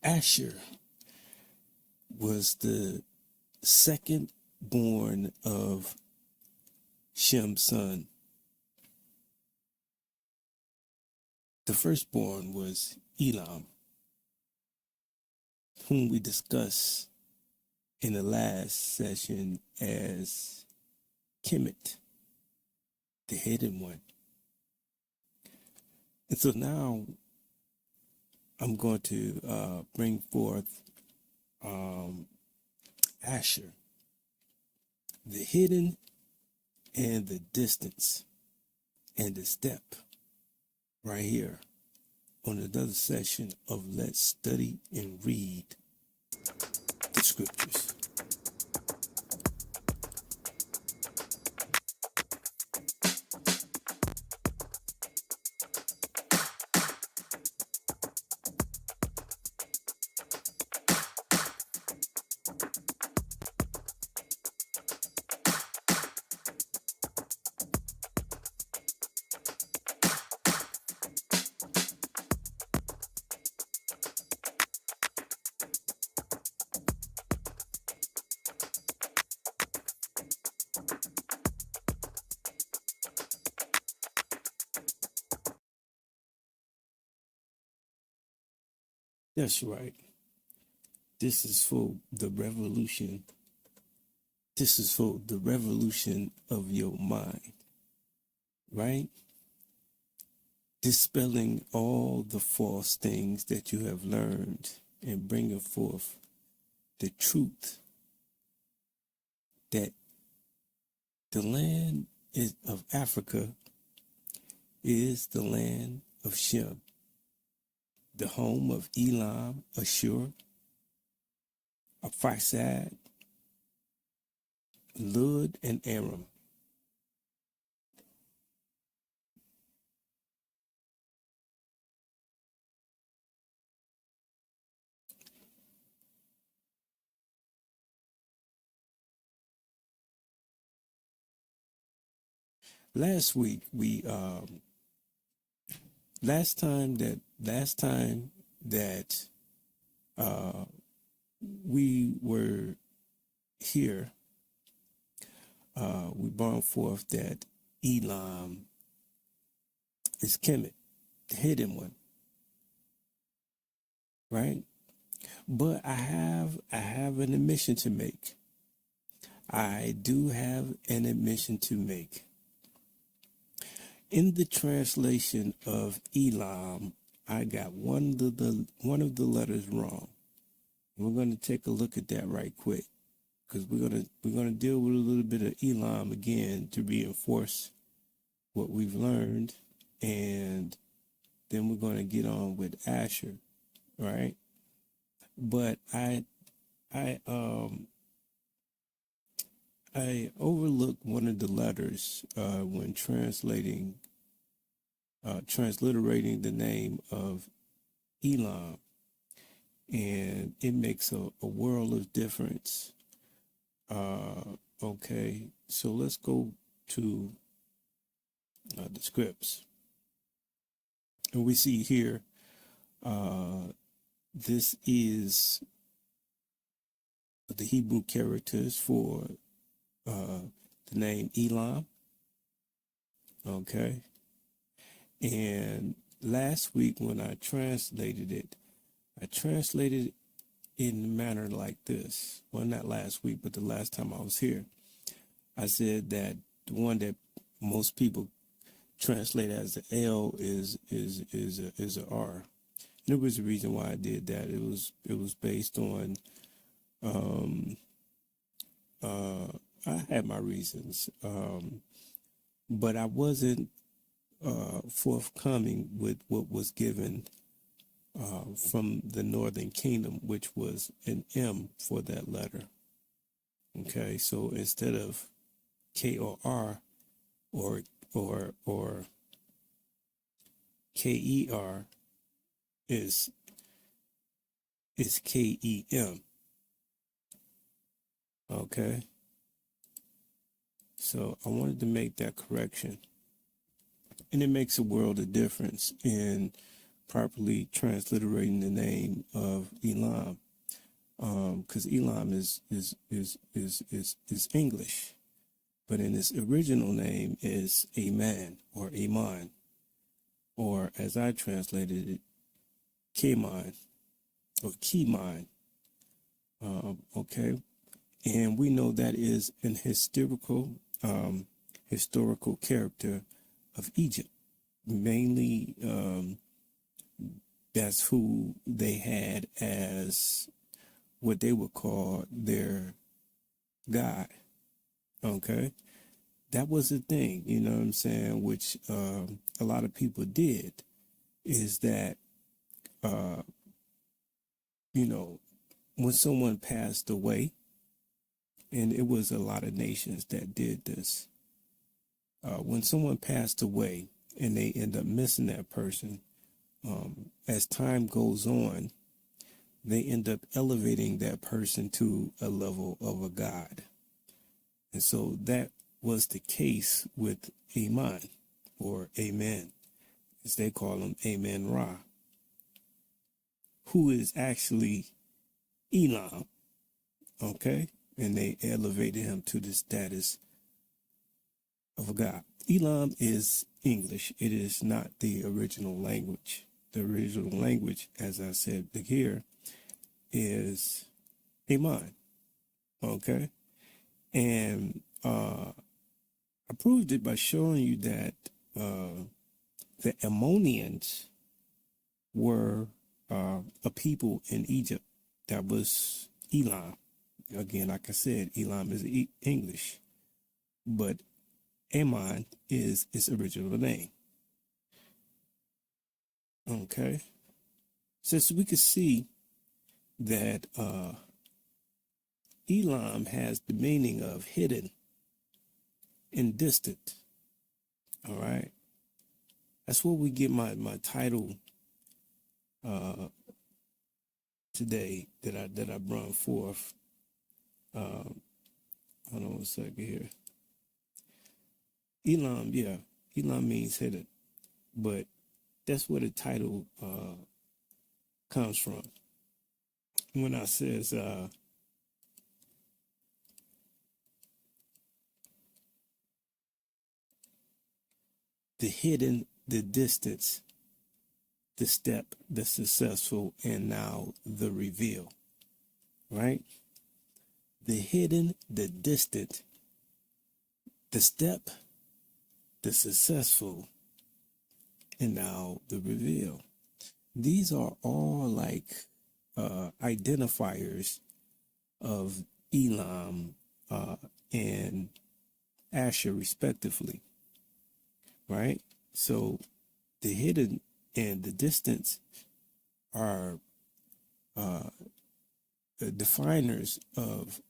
Asshur was the second born of Shem's son. The firstborn was Elam, whom we discussed in the last session as Khamiyt, the hidden one. And so now I'm going to bring forth Asshur, the hidden and the distance and the step, right here on another session of Let's Study and Read the Scriptures. That's right. This is for the revolution. This is for the revolution of your mind, right? Dispelling all the false things that you have learned and bringing forth the truth that the land of Africa is the land of Shem, the home of Elam, Asshur, Arphaxad, Lud, and Aram. Last week last time that we were here, we brought forth that Elam is Khamiyt, the hidden one, right? But I have an admission to make. I do have an admission to make. In the translation of Elam, I got one of the letters wrong. We're going to take a look at that right quick, because we're gonna deal with a little bit of Elam again to reinforce what we've learned, and then we're going to get on with Asshur, right? But I overlooked one of the letters when transliterating the name of Elam, and it makes a world of difference. Okay, so let's go to the scripts, and we see here this is the Hebrew characters for the name Elam. Okay, and last week when I translated it in a manner like this. Well, not last week, but the last time I was here, I said that the one that most people translate as the L is a R. And there was a reason why I did that. It was based on I had my reasons, but I wasn't forthcoming with what was given from the Northern Kingdom, which was an M for that letter. Okay, so instead of K-O-R or K-E-R is K-E-M. Okay, so I wanted to make that correction, and it makes a world of difference in properly transliterating the name of Elam, because Elam is English, but in its original name is Aman or Aman, or as I translated it, Khamiyt or Khamiyt. Okay, and we know that is an historical character of Egypt. Mainly, that's who they had as what they would call their God. Okay, that was the thing, you know what I'm saying, which a lot of people did, is that, you know, when someone passed away, and it was a lot of nations that did this, when someone passed away and they end up missing that person, as time goes on, they end up elevating that person to a level of a god. And so that was the case with Aman, or Amen, as they call him, Amen Ra, who is actually Elam, okay? And they elevated him to the status of a god. Elam is English. It is not the original language. The original language, as I said here, is Aman, okay? And I proved it by showing you that the Ammonians were a people in Egypt that was Elam. Again, like I said, Elam is English, but Ammon is its original name. Okay, since we could see that Elam has the meaning of hidden and distant. All right, that's where we get my title today that I brought forth. Hold on a second here. Elam, yeah, Elam means hidden, but that's where the title comes from. When I says the hidden, the distance, the step, the successful, and now the reveal, right? The hidden, the distant, the step, the successful, and now the reveal. These are all like identifiers of Elam and Asshur, respectively, right? So the hidden and the distance are definers of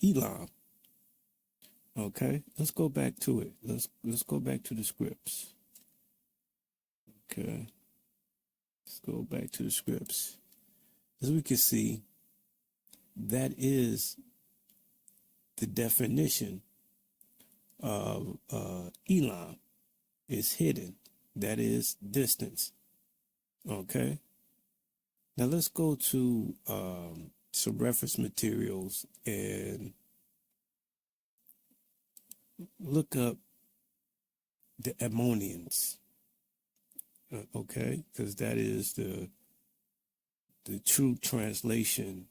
Elam. Okay, let's go back to it. Let's go back to the scripts. Okay, let's go back to the scripts. As we can see, that is the definition of Elam, is hidden. That is distance. Okay. Now let's go to some reference materials and look up the Ammonians. Okay, because that is the true translation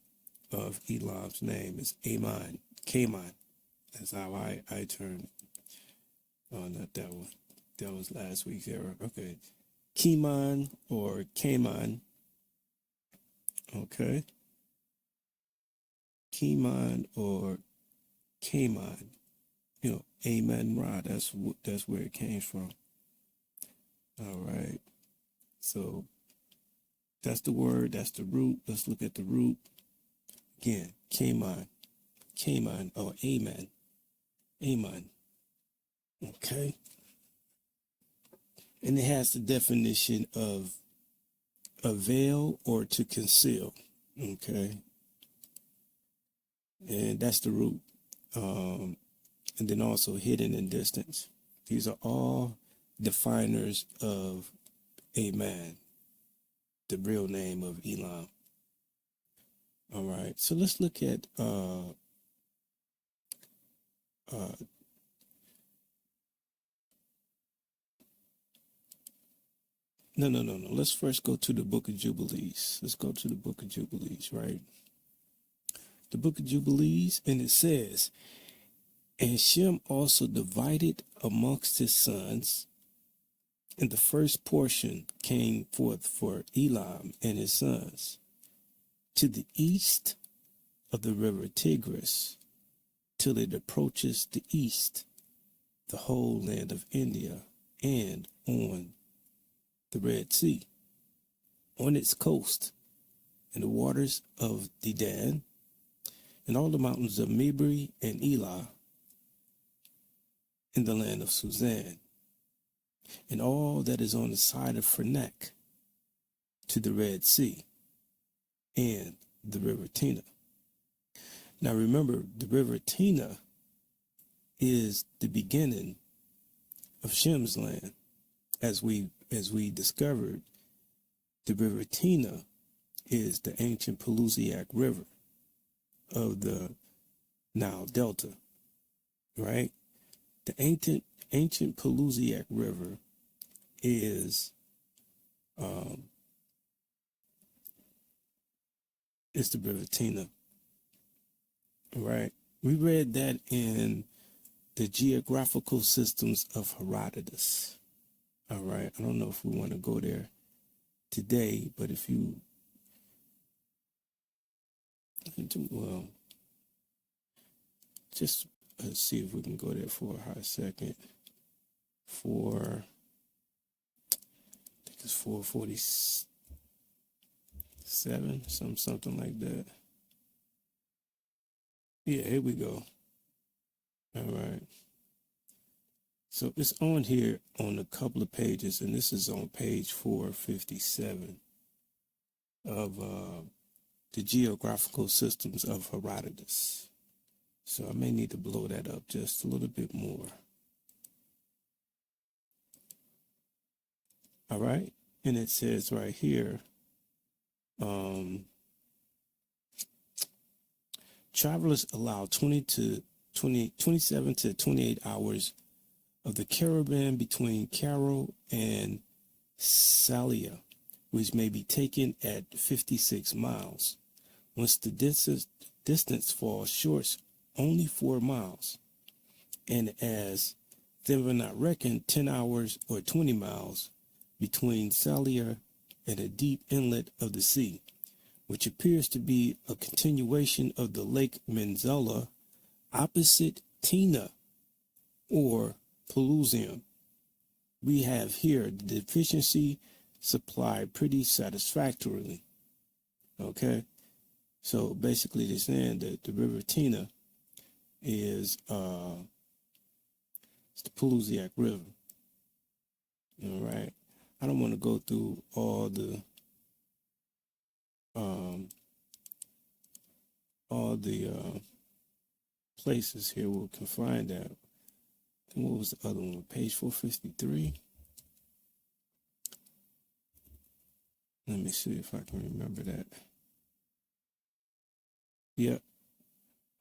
of Elam's name is Aman, Khamiyt. That's how I turned. Oh, not that one. That was last week's error. Okay, Khamiyt or Khamiyt. Okay, Khamiyt or Khamiyt. You know, Amen Ra. That's where it came from. All right. So that's the word. That's the root. Let's look at the root again. Khamiyt, or Amen, Amen. Okay. And it has the definition of veil or to conceal. Okay. And that's the root. And then also hidden in distance. These are all definers of Amen. the real name of Elam. All right, so let's look at no. Let's first go to the Book of Jubilees. Let's go to the Book of Jubilees, right? The Book of Jubilees, and it says, and Shem also divided amongst his sons, and the first portion came forth for Elam and his sons, to the east of the river Tigris, till it approaches the east, the whole land of India, and on the Red Sea, on its coast, and the waters of Dedan, and all the mountains of Mibri and Elah, in the land of Suzan, and all that is on the side of Fernek, to the Red Sea, and the river Tina. Now remember, the river Tina is the beginning of Shem's land. As we discovered, the river Tina is the ancient Pelusiac River of the Nile Delta, right? The ancient Pelusiac River is the river Tina, right? We read that in the geographical systems of Herodotus. All right, I don't know if we want to go there today, but if you, well, just let's see if we can go there for a hot second. I think it's 447, something like that. Yeah, here we go. All right. So it's on here on a couple of pages, and this is on page 457 of the geographical systems of Herodotus. So I may need to blow that up just a little bit more. All right. And it says right here, travelers allow 27 to 28 hours of the caravan between Cairo and Salia, which may be taken at 56 miles. Once the distance falls short, only 4 miles. And as they will not reckon 10 hours or 20 miles between Salia and a deep inlet of the sea, which appears to be a continuation of the Lake Menzala opposite Tina or Pelusium. We have here the deficiency supplied pretty satisfactorily. Okay, so basically they're saying that the river Tina is it's the Pelusiac River. All right, I don't want to go through all the places here we can find that. And what was the other one? Page 453. Let me see if I can remember that. Yep.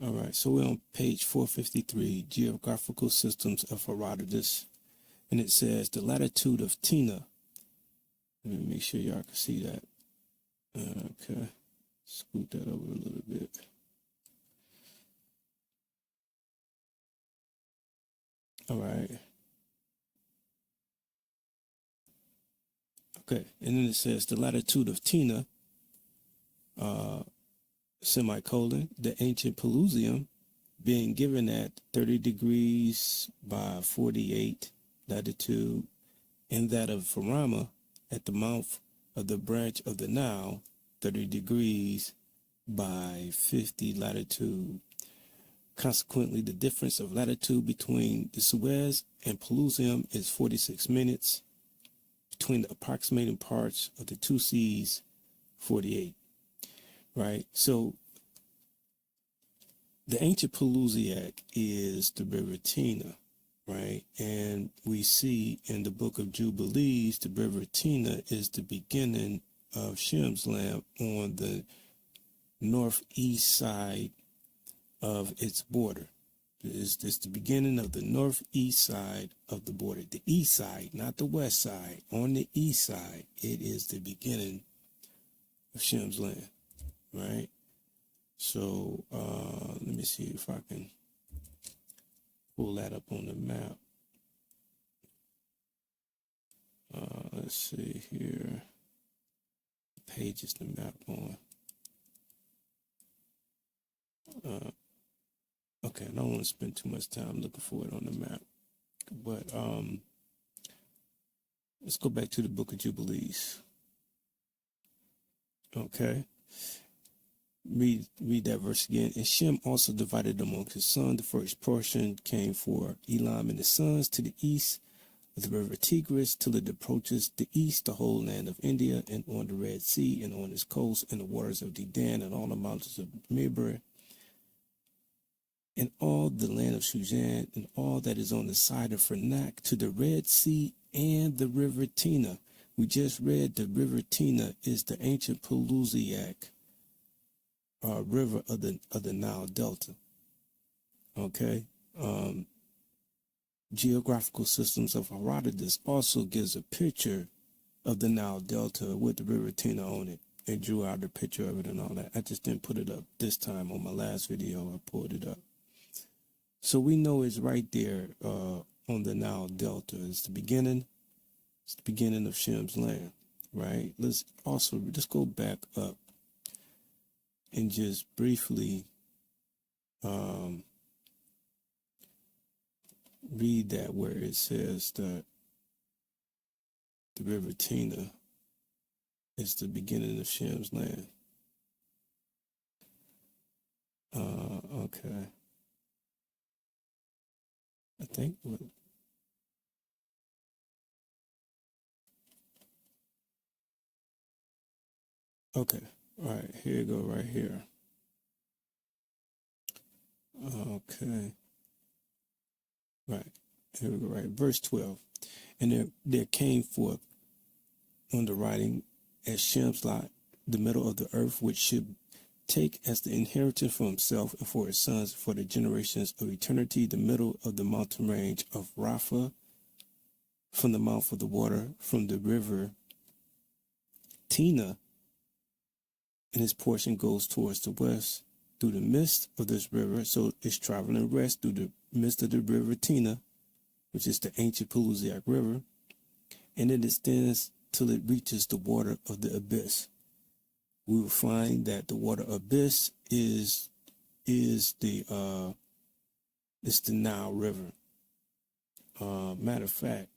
All right. So we're on page 453, Geographical Systems of Herodotus. And it says the latitude of Tina. Let me make sure y'all can see that. Okay. Scoot that over a little bit. All right. Okay, and then it says the latitude of Tina, semicolon, the ancient Pelusium, being given at 30 degrees by 48 latitude, and that of Farama at the mouth of the branch of the Nile, 30 degrees by 50 latitude. Consequently, the difference of latitude between the Suez and Pelusium is 46 minutes. Between the approximating parts of the two seas, 48, right? So the ancient Pelusiac is the river Tina, right? And we see in the Book of Jubilees, the river Tina is the beginning of Shem's land on the northeast side of its border. It's the beginning of the northeast side of the border. The east side, not the west side. On the east side, it is the beginning of Shem's land, right? So let me see if I can pull that up on the map. Let's see here. What page is the map on? Okay, I don't want to spend too much time looking for it on the map. But let's go back to the book of Jubilees. Okay. Read that verse again. And Shem also divided among his sons. The first portion came for Elam and his sons to the east of the river Tigris, till it approaches the east, the whole land of India, and on the Red Sea, and on its coast, and the waters of Dedan, and all the mountains of Mibra, and all the land of Shushan, and all that is on the side of Fernak, to the Red Sea and the river Tina. We just read the river Tina is the ancient Pelusiac river of the Nile Delta. Okay. Geographical systems of Herodotus also gives a picture of the Nile Delta with the river Tina on it. It drew out a picture of it and all that. I just didn't put it up this time. On my last video, I pulled it up. So we know it's right there on the Nile Delta. It's the beginning of Shem's land, right? Let's go back up and just briefly read that where it says that the river Tina is the beginning of Shem's land. Okay. I think what. Okay. All right. Here you go. Right here. Okay. Right. Here we go. Right. Verse 12. And there came forth on the writing as Shem's lot, the middle of the earth, which should take as the inheritance for himself and for his sons for the generations of eternity, the middle of the mountain range of Rapha, from the mouth of the water, from the river Tina, and his portion goes towards the west through the midst of this river. So it's traveling west through the midst of the river Tina, which is the ancient Pelusiac River, and it extends till it reaches the water of the abyss. We will find that the water abyss is the Nile River. Matter of fact,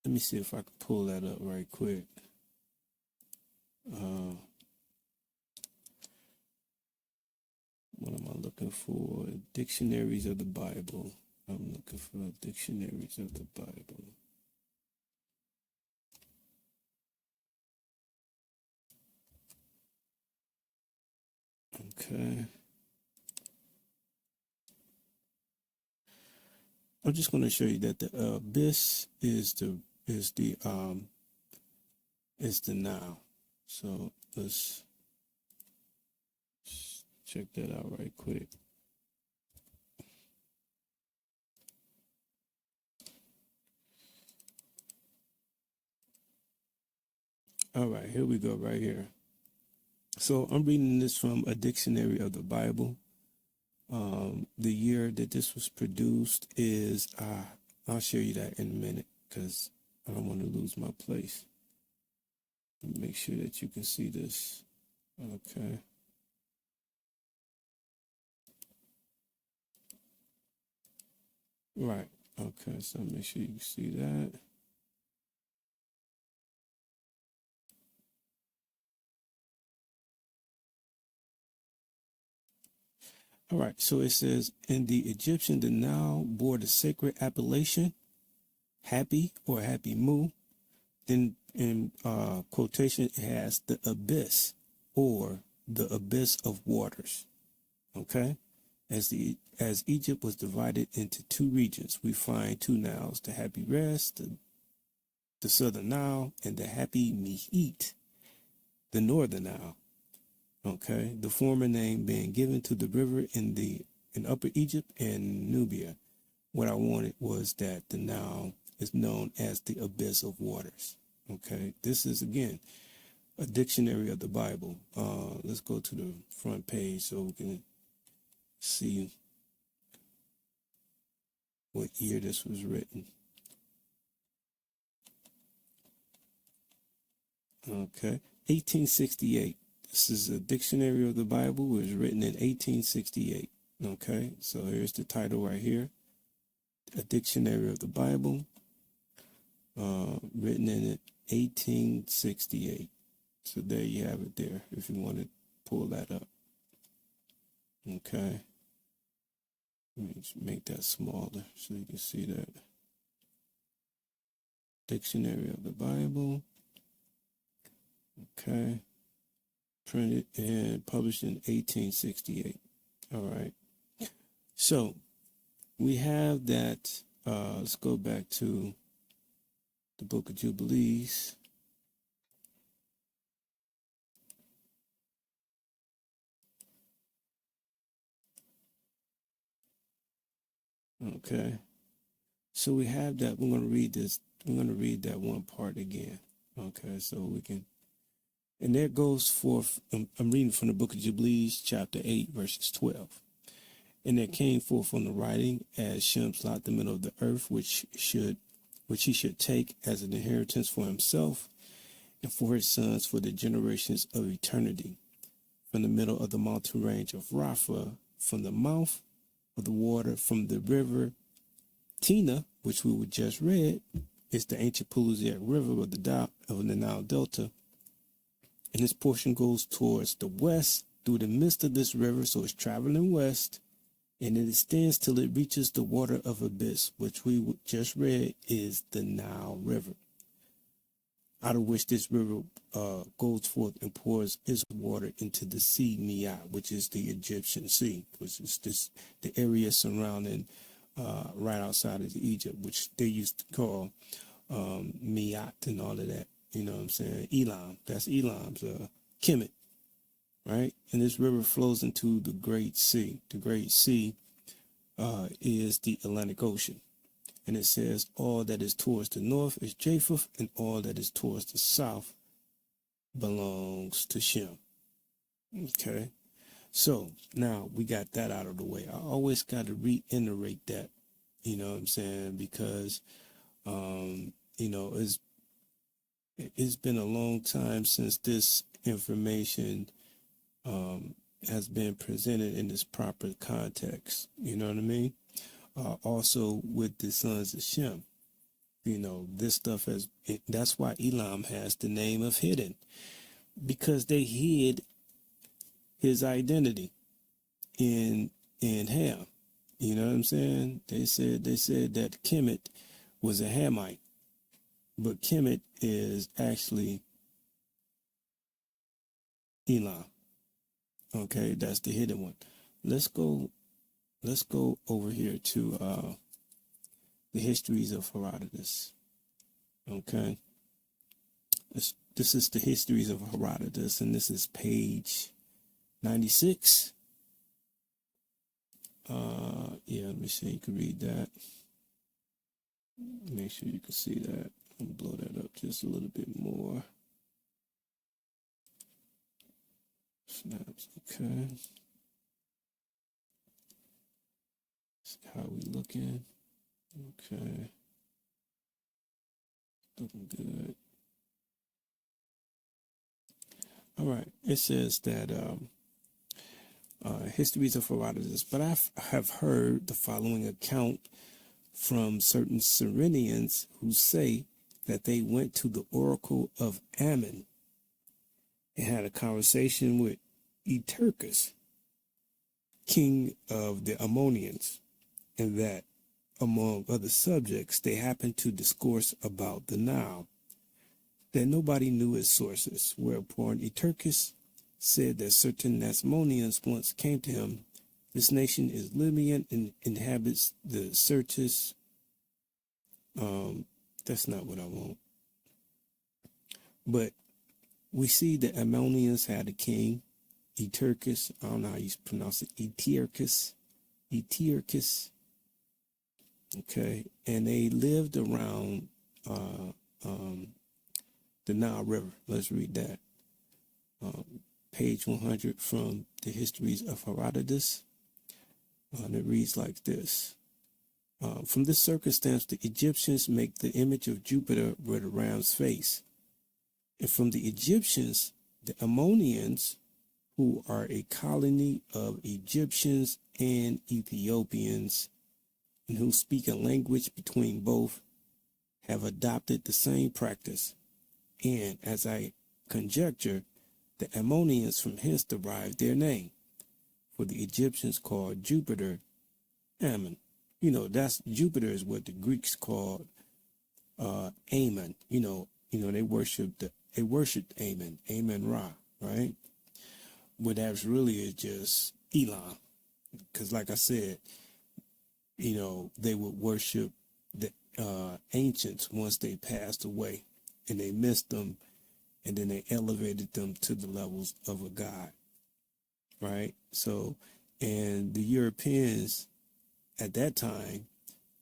let me see if I can pull that up right quick. What am I looking for? Dictionaries of the Bible. I'm looking for dictionaries of the Bible. Okay. I'm just going to show you that the abyss is the Nile. So let's check that out right quick. All right, here we go right here. So I'm reading this from a dictionary of the Bible. The year that this was produced is, I'll show you that in a minute because I don't want to lose my place. Make sure that you can see this. Okay. Right. Okay, so make sure you can see that. All right, so it says, in the Egyptian, the Nile bore the sacred appellation, happy or happy mu. Then in quotation, it has the abyss or the abyss of waters. Okay? As Egypt was divided into two regions, we find two Niles, the happy rest, the southern Nile, and the happy Khamiyt. the northern Nile. Okay, the former name being given to the river in Upper Egypt and Nubia. What I wanted was that the Nile is known as the abyss of waters. Okay, this is again a dictionary of the Bible. Let's go to the front page so we can see what year this was written. Okay, 1868. This is a dictionary of the Bible. It was written in 1868. Okay, so here's the title right here. A dictionary of the Bible, written in 1868. So there you have it there, if you want to pull that up. Okay. Let me just make that smaller so you can see that. Dictionary of the Bible. Okay. Printed and published in 1868. All right. So we have that. Let's go back to the Book of Jubilees. Okay. So we have that. We're going to read this. We're going to read that one part again. Okay. So we can. And there goes forth. I'm reading from the Book of Jubilees, chapter 8, verses 12. And there came forth on the writing as Shem slot the middle of the earth, which he should take as an inheritance for himself and for his sons for the generations of eternity. From the middle of the mountain range of Rapha, from the mouth of the water, from the river Tina, which we would just read, is the ancient Pulusiac River of the Nile Delta. And this portion goes towards the west through the midst of this river, so it's traveling west, and it extends till it reaches the water of abyss, which we just read is the Nile River, out of which this river goes forth and pours its water into the sea Khamiyt, which is the Egyptian Sea, which is the area surrounding right outside of Egypt, which they used to call Khamiyt and all of that. You know what I'm saying? Elam. That's Elam's Khamiyt, right? And this river flows into the Great Sea. The Great Sea is the Atlantic Ocean. And it says all that is towards the north is Japheth, and all that is towards the south belongs to Shem. Okay? So now we got that out of the way. I always got to reiterate that, you know what I'm saying? Because, you know, it's been a long time since this information has been presented in this proper context. You know what I mean? Also with the sons of Shem, you know, this stuff that's why Elam has the name of hidden, because they hid his identity in Ham. You know what I'm saying? They said that Khamiyt was a Hamite, but Khamiyt is actually Elam. Okay, that's the hidden one. Let's go over here to the histories of Herodotus. Okay, this is the histories of Herodotus, and this is page 96. Yeah, let me see. You can read that. Make sure you can see that. I'm gonna blow that up just a little bit more. Snaps. Okay. See how we looking. Okay. Looking good. All right. It says that histories of Herodotus, but I have heard the following account from certain Cyrenians who say that they went to the oracle of Ammon and had a conversation with Etearchus, king of the Ammonians, and that, among other subjects, they happened to discourse about the Nile, that nobody knew its sources, whereupon Etearchus said that certain Nasmonians once came to him. This nation is Libyan and inhabits the Syrtis. That's not what I want. But We see the Ammonians had a king, Etearchus. I don't know how you pronounce it. Etearchus. Etearchus. Okay. And they lived around the Nile River. Let's read that. Page 100 from the Histories of Herodotus. And it reads like this. From this circumstance, the Egyptians make the image of Jupiter with a ram's face. And from the Egyptians, the Ammonians, who are a colony of Egyptians and Ethiopians, and who speak a language between both, have adopted the same practice. And as I conjecture, the Ammonians from hence derived their name, for the Egyptians called Jupiter Ammon. You know, that's Jupiter is what the Greeks called Ammon. They worshipped Ammon, Ammon-Ra, right? But that's really is just Elam, because like I said, they would worship the ancients once they passed away, and they missed them, and then they elevated them to the levels of a god, right? So, and the Europeans at that time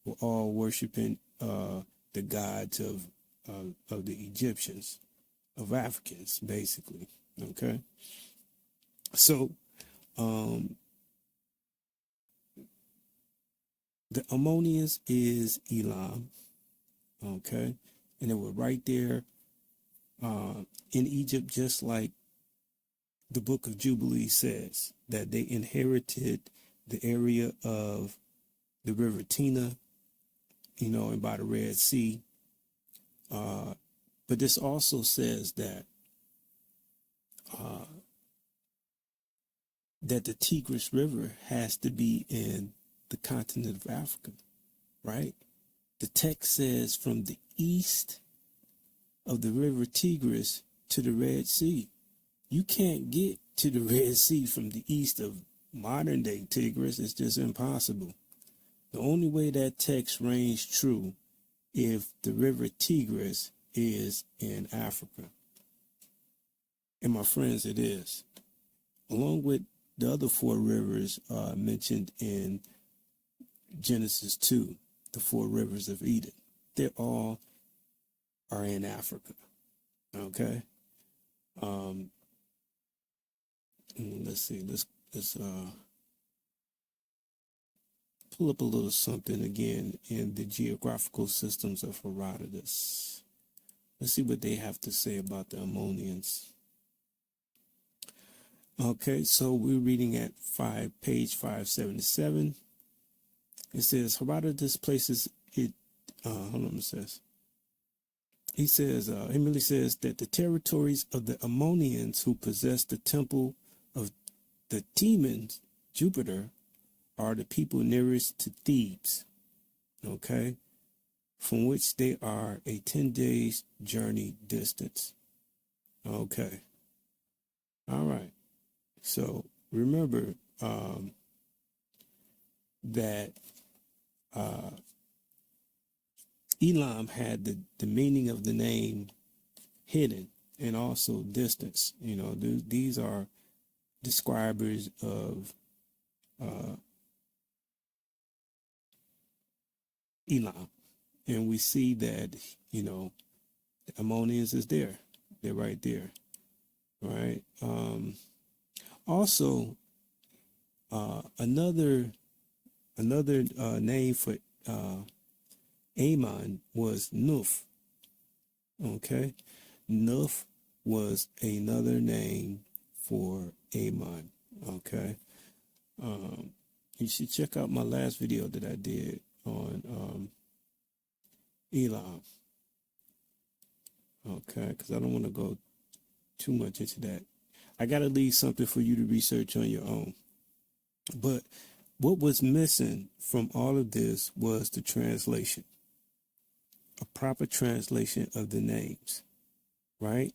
were all worshiping the gods of the Egyptians, of Africans, basically. Okay, so the Ammonians is Elam. Okay, and they were right there in Egypt, just like the book of Jubilees says, that they inherited the area of the river Tina, and by the Red Sea. But this also says that that the Tigris River has to be in the continent of Africa, right? The text says from the east of the river Tigris to the Red Sea. You can't get to the Red Sea from the east of modern day Tigris. It's just impossible. The only way that text reigns true if the river Tigris is in Africa. And my friends, it is. Along with the other four rivers mentioned in Genesis 2, the four rivers of Eden. They all are in Africa. Okay? Let's see. Let's pull up a little something again in the geographical systems of Herodotus. Let's see what they have to say about the Ammonians. Okay, so we're reading at page 577. It says Herodotus places it. Hold on, it says. He merely says that the territories of the Ammonians who possess the temple of the Timans, Jupiter, are the people nearest to Thebes, okay, from which they are a 10 days journey distance. Okay. All right. So remember that Elam had the meaning of the name hidden and also distance. These are describers of Elam. And we see that, the Ammonians is there. They're right there. Right. Also, another name for Ammon was Nuf. Okay. Nuf was another name for Ammon. Okay. You should check out my last video that I did on Elam. Okay, because I don't want to go too much into that. I got to leave something for you to research on your own. But what was missing from all of this was the translation, a proper translation of the names, right?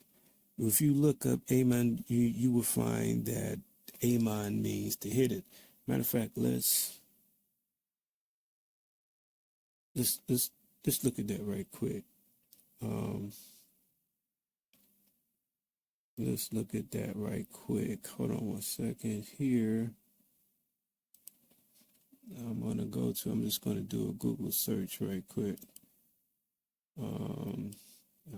If you look up Ammon, you will find that Ammon means the hidden. Matter of fact, let's look at that right quick. let's look at that right quick. Hold on one second here. I'm just gonna do a Google search right quick. I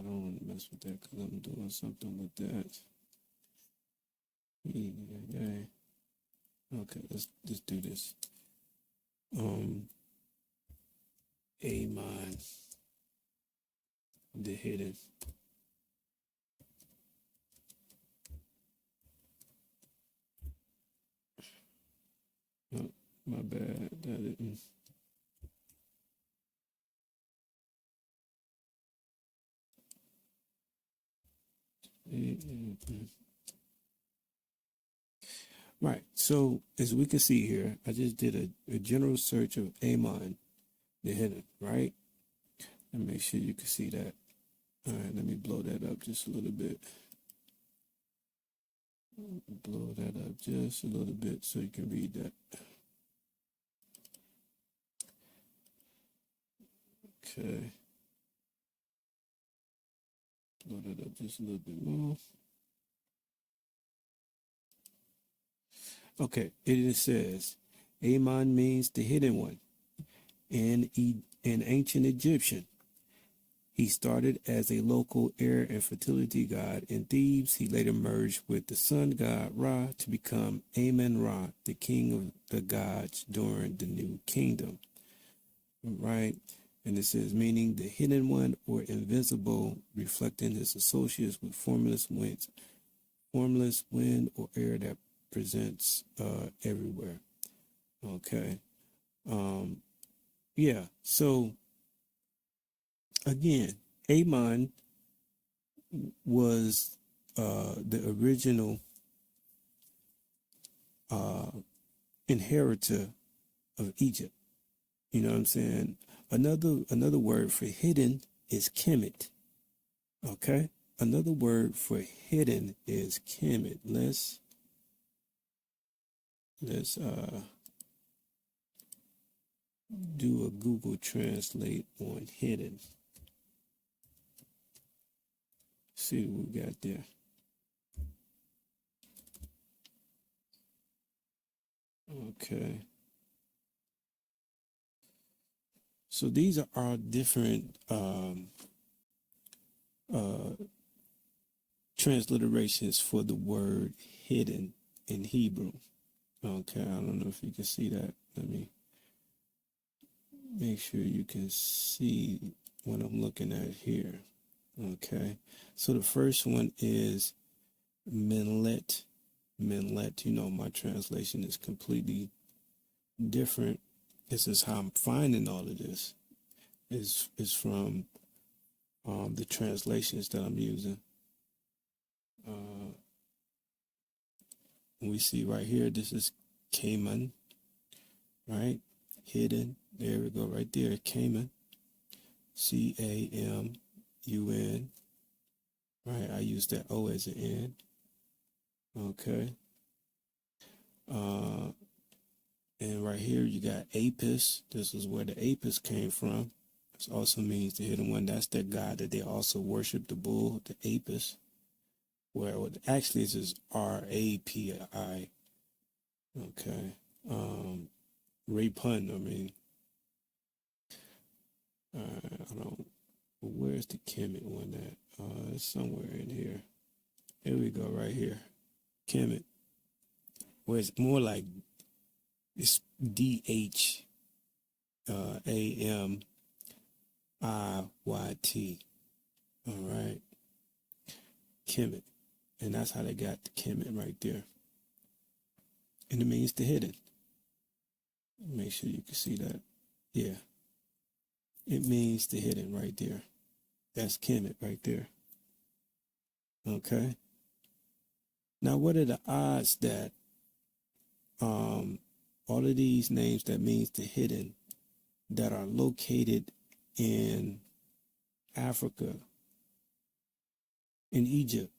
don't want to mess with that because I'm doing something with that. Yeah. Okay, let's just do this. Amon, the hidden. Oh, my bad. That didn't. Right. So as we can see here, I just did a general search of Amon, the hidden. Right. And make sure you can see that. All right. Let me blow that up just a little bit. Blow that up just a little bit so you can read that. Okay. Blow that up just a little bit more. Okay, it says, Amon means the hidden one. In ancient Egyptian, he started as a local air and fertility god in Thebes. He later merged with the sun god Ra to become Amen-Ra, the king of the gods during the New Kingdom. Right? And it says, meaning the hidden one or invisible, reflecting his associates with formless wind or air that presents everywhere. Okay. Yeah. So again, Amon was the original inheritor of Egypt. You know what I'm saying? Another word for hidden is Khamyt. Okay? Another word for hidden is Khamyt. Let's do a Google Translate on hidden. See what we got there. Okay. So these are our different transliterations for the word hidden in Hebrew. Okay, I don't know if you can see that. Let me make sure you can see what I'm looking at here. Okay, so the first one is Menlet. Menlet, you know, my translation is completely different. This is how I'm finding all of this. Is from the translations that I'm using. We see right here, this is Cayman, right? Hidden. There we go, right there, Cayman. Camun. Right, I use that O as an N. Okay. And right here you got Apis. This is where the Apis came from. This also means the hidden one. That's the god that they also worship, the bull, the Apis. Where actually this is Rapi. Okay. Rapun, I mean. I don't. Where's the Khamyt one at? It's somewhere in here. Here we go, right here. Khamyt. Where it's more like it's DHAMIYT. All right. Khamyt. And that's how they got the Khamyt right there. And it means the hidden. Make sure you can see that. Yeah. It means the hidden right there. That's Khamyt right there. Okay. Now, what are the odds that all of these names that means the hidden that are located in Africa, in Egypt,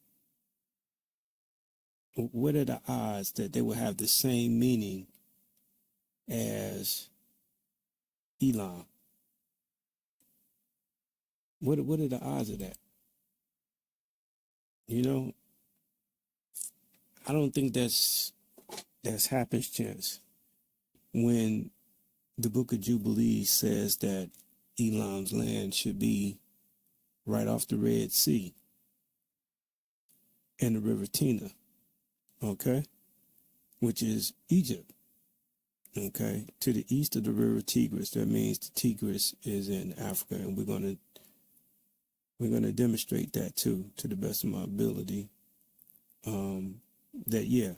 what are the odds that they will have the same meaning as Elam? What are the odds of that? You know, I don't think that's happenstance when the book of Jubilees says that Elam's land should be right off the Red Sea and the River Tina, okay, which is Egypt, okay, to the east of the River Tigris. That means the Tigris is in Africa, and we're gonna demonstrate that too, to the best of my ability. That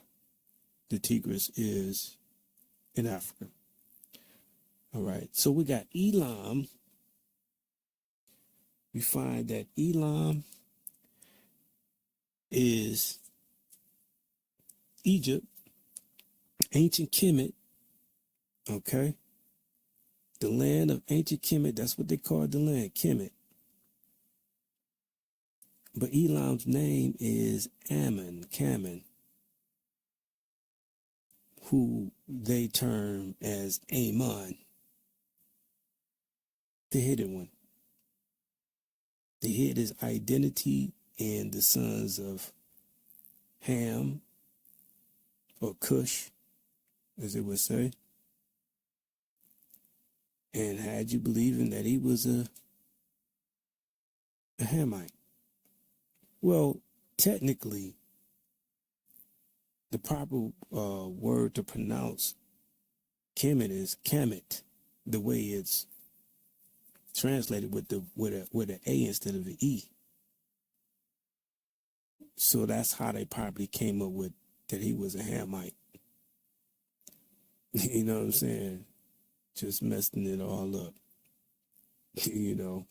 the Tigris is in Africa. All right, so we got Elam. We find that Elam is Egypt, ancient Khamyt, okay? The land of ancient Khamyt, that's what they call the land, Khamyt. But Elam's name is Khamyt, who they term as Ammon, the hidden one. They hid his identity in the sons of Ham, or Cush, as it would say, and had you believing that he was a Hamite. Well, technically, the proper word to pronounce Khamyt is Khamyt, the way it's translated with an A instead of an E. So that's how they probably came up with that he was a Hamite. You know what I'm saying? Just messing it all up. You know.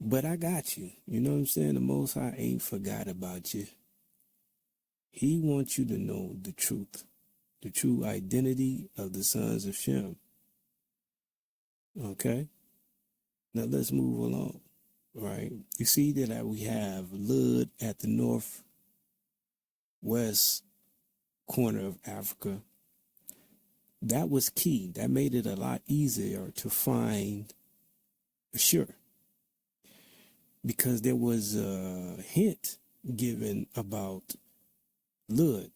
But I got you. You know what I'm saying? The Most High ain't forgot about you. He wants you to know the truth, the true identity of the sons of Shem. Okay? Now let's move along, right? You see that we have Lud at the northwest corner of Africa. That was key. That made it a lot easier to find Asshur, because there was a hint given about Lud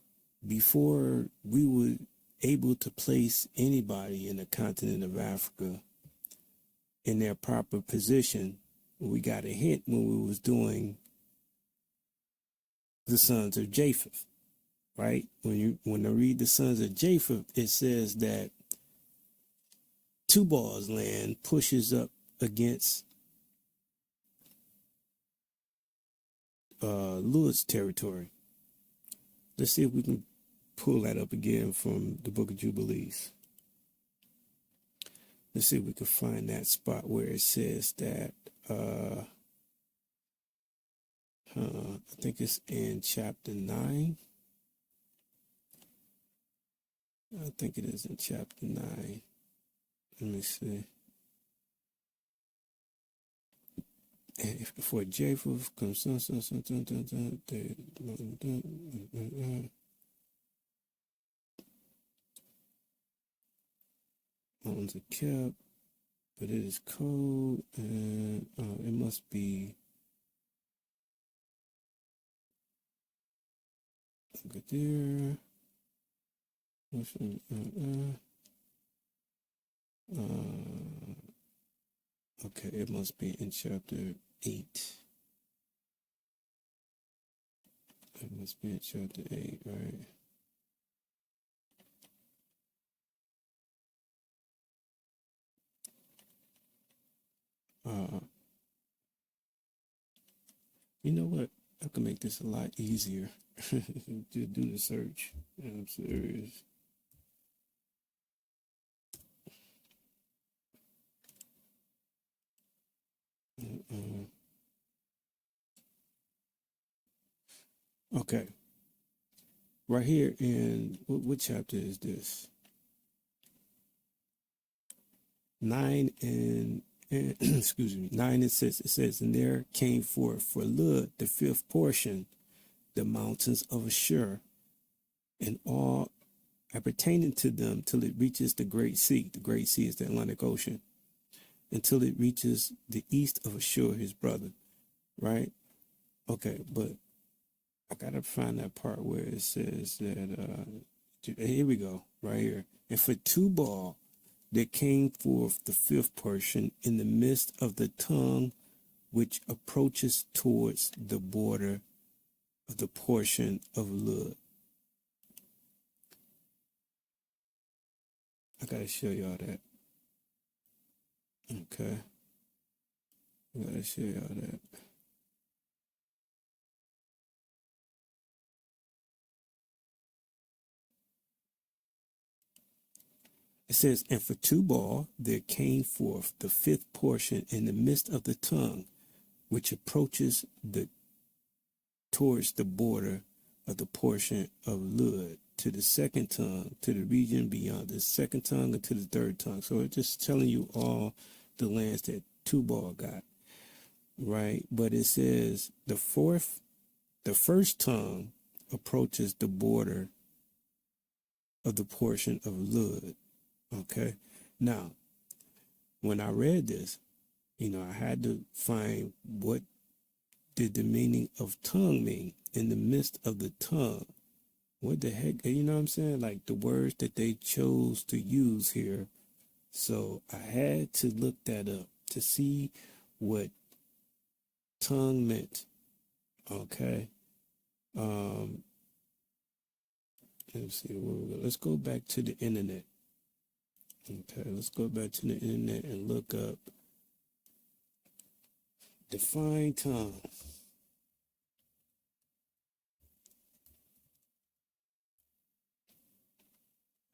before we were able to place anybody in the continent of Africa in their proper position. We got a hint when we was doing the sons of Japheth, right? When I read the sons of Japheth, it says that Tubal's land pushes up against Lud's territory. Let's see if we can pull that up again from the book of Jubilees. Let's see if we can find that spot where it says that, I think it's in chapter 9. I think it is in chapter 9. Let me see. And for Japheth comes owns a cap, but it is cold, and it must be good there. Okay, it must be in chapter 8. It must be in chapter 8, right? You know what? I can make this a lot easier to do the search. I'm serious. Okay. Right here in, what chapter is this? 9 and excuse me, 9 and 6. It says, and there came forth for Lud the fifth portion, the mountains of Asshur, and all appertaining to them till it reaches the Great Sea. The Great Sea is the Atlantic Ocean. Until it reaches the east of Asshur, his brother. Right? Okay, but I gotta find that part where it says that, here we go, right here. And for Tubal, there came forth the fifth portion in the midst of the tongue, which approaches towards the border of the portion of Lud. I gotta show y'all that. Okay. I gotta show y'all that. It says, and for Tubal there came forth the fifth portion in the midst of the tongue, which approaches towards the border of the portion of Lud, to the second tongue, to the region beyond the second tongue, and to the third tongue. So it's just telling you all the lands that Tubal got, right? But it says the first tongue approaches the border of the portion of Lud. Okay. Now, when I read this, I had to find what did the meaning of tongue mean in the midst of the tongue. What the heck, you know what I'm saying? Like the words that they chose to use here. So I had to look that up to see what tongue meant. Okay. Let's see where we go. Let's go back to the internet. Okay, let's go back to the internet and look up define tongue.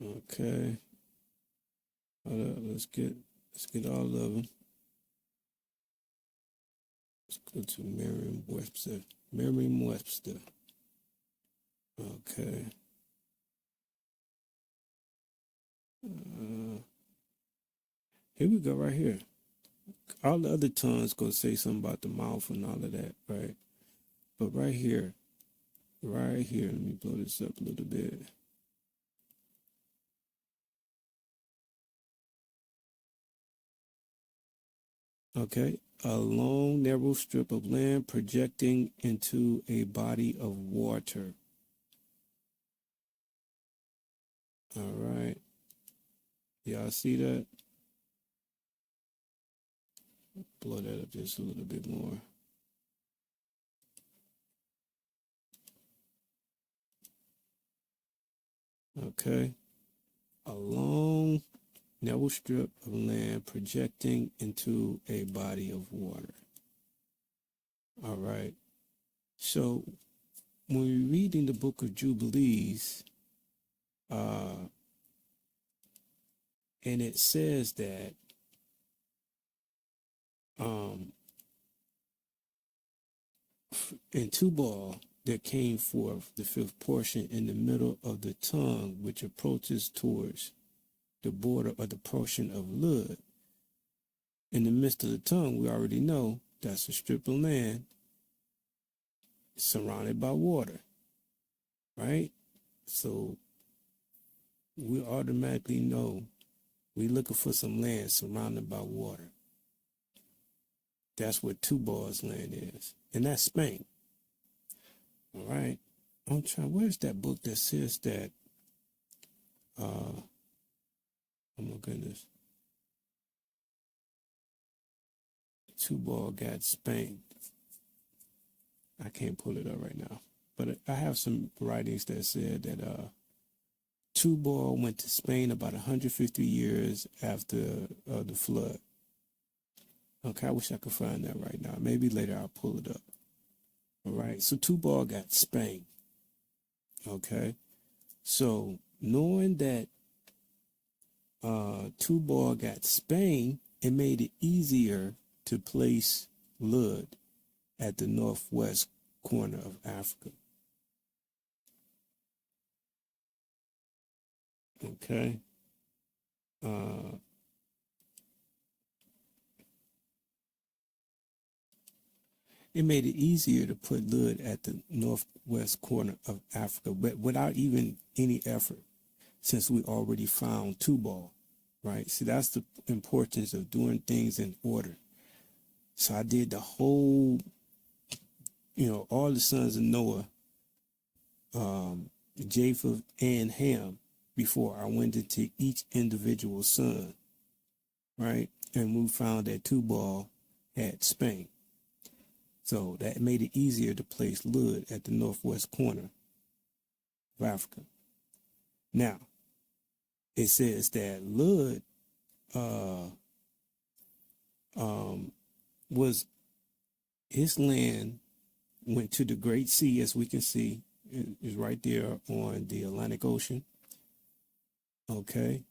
Okay. Hold up, let's get all of them. Let's go to Merriam-Webster. Merriam-Webster. Okay. Here we go, right here. All the other tongues gonna say something about the mouth and all of that, right? But right here, let me blow this up a little bit. Okay, a long, narrow strip of land projecting into a body of water. All right. Y'all see that? Blow that up just a little bit more. Okay. A long, narrow strip of land projecting into a body of water. All right. So when we're reading the book of Jubilees, and it says that in Tubal there came forth the fifth portion in the middle of the tongue, which approaches towards the border of the portion of Lud. In the midst of the tongue, we already know that's a strip of land surrounded by water, right? So we automatically know we're looking for some land surrounded by water. That's what Tubal's land is. And that's Spain. All right. I'm trying, where's that book that says that, oh my goodness. Tubal got Spain. I can't pull it up right now. But I have some writings that said that Tubal went to Spain about 150 years after the flood. Okay, I wish I could find that right now. Maybe later I'll pull it up. All right, so Tubal got Spain. Okay, so knowing that Tubal got Spain, it made it easier to place Lud at the northwest corner of Africa. Okay. It made it easier to put Lud at the northwest corner of Africa, but without even any effort, since we already found Tubal, right? See, that's the importance of doing things in order. So I did the whole, all the sons of Noah Japheth and Ham before I went into each individual son, right? And we found that Tubal had Spain. So that made it easier to place Lud at the northwest corner of Africa. Now, it says that Lud was his land went to the Great Sea, as we can see. It is right there on the Atlantic Ocean. Okay.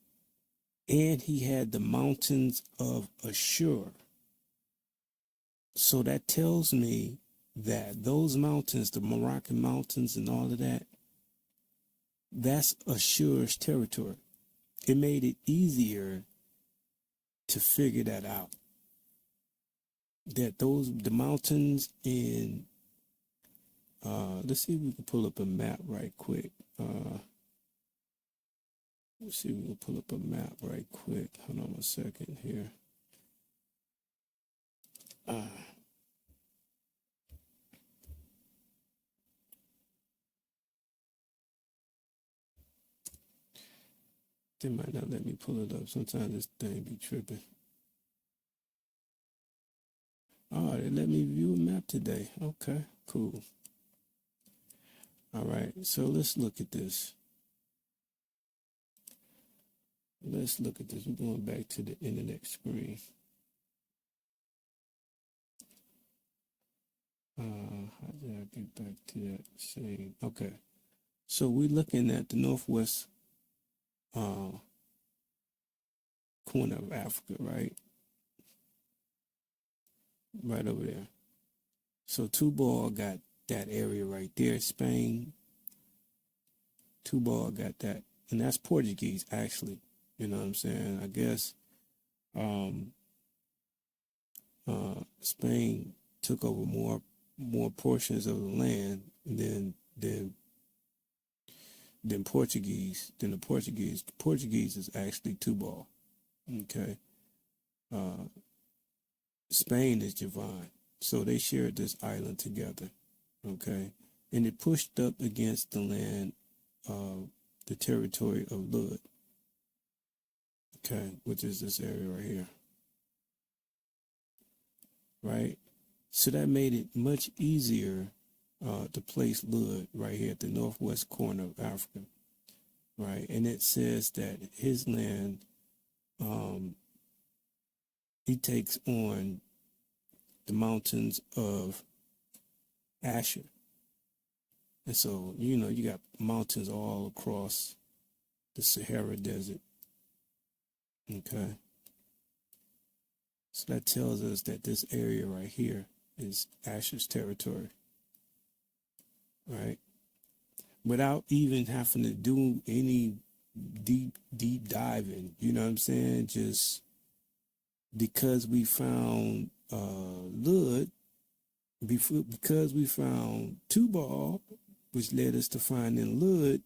And he had the mountains of Asshur. So that tells me that those mountains, the Moroccan mountains and all of that, that's Ashur's territory. It made it easier to figure that out. That the mountains in, let's see if we can pull up a map right quick. Let's see if we can pull up a map right quick. Hold on a second here. They might not let me pull it up. Sometimes this thing be tripping. Oh, they let me view a map today. Okay, cool. All right, so let's look at this. Let's look at this. We're going back to the internet screen. How did I get back to that same? Okay, so we're looking at the northwest corner of Africa, right? Right over there. So Tubal got that area right there, Spain. Tubal got that, and that's Portuguese, actually. You know what I'm saying? I guess Spain took over more portions of the land than Portuguese. Than the Portuguese. Portuguese is actually Tubal. Okay. Spain is Javon. So they shared this island together. Okay. And it pushed up against the land of the territory of Lud. Okay, which is this area right here. Right? So that made it much easier to place Lud right here at the northwest corner of Africa. Right? And it says that his land, he takes on the mountains of Asshur. And so, you got mountains all across the Sahara Desert. Okay. So that tells us that this area right here is Asher's territory. Right? Without even having to do any deep diving, you know what I'm saying? Just because we found Lud, because we found Tubal, which led us to finding Lud,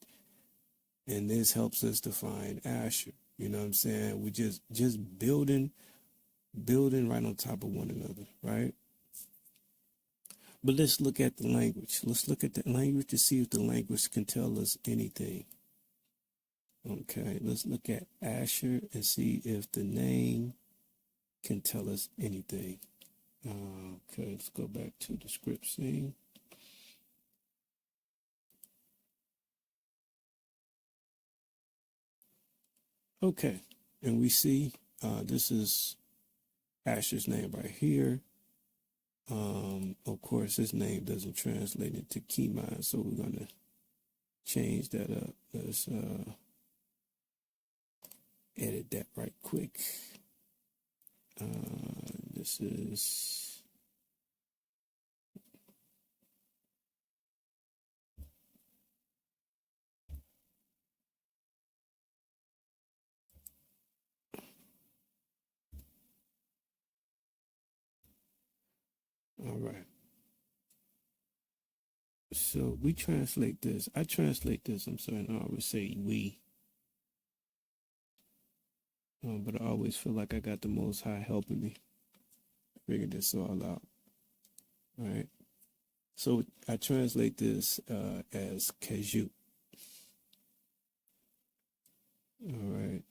and this helps us to find Asher. You know what I'm saying? We just building right on top of one another, right? But let's look at the language. Let's look at the language to see if the language can tell us anything. Okay, let's look at Asher and see if the name can tell us anything. Okay, let's go back to the script scene. Okay, and we see this is Asher's name right here. Of course, his name doesn't translate into Khamiyt, so we're gonna change that up. Let's edit that right quick. This is all right. So we translate this. I translate this. I'm sorry, I always say we. But I always feel like I got the Most High helping me figure this all out. All right. So I translate this as kasut. All right.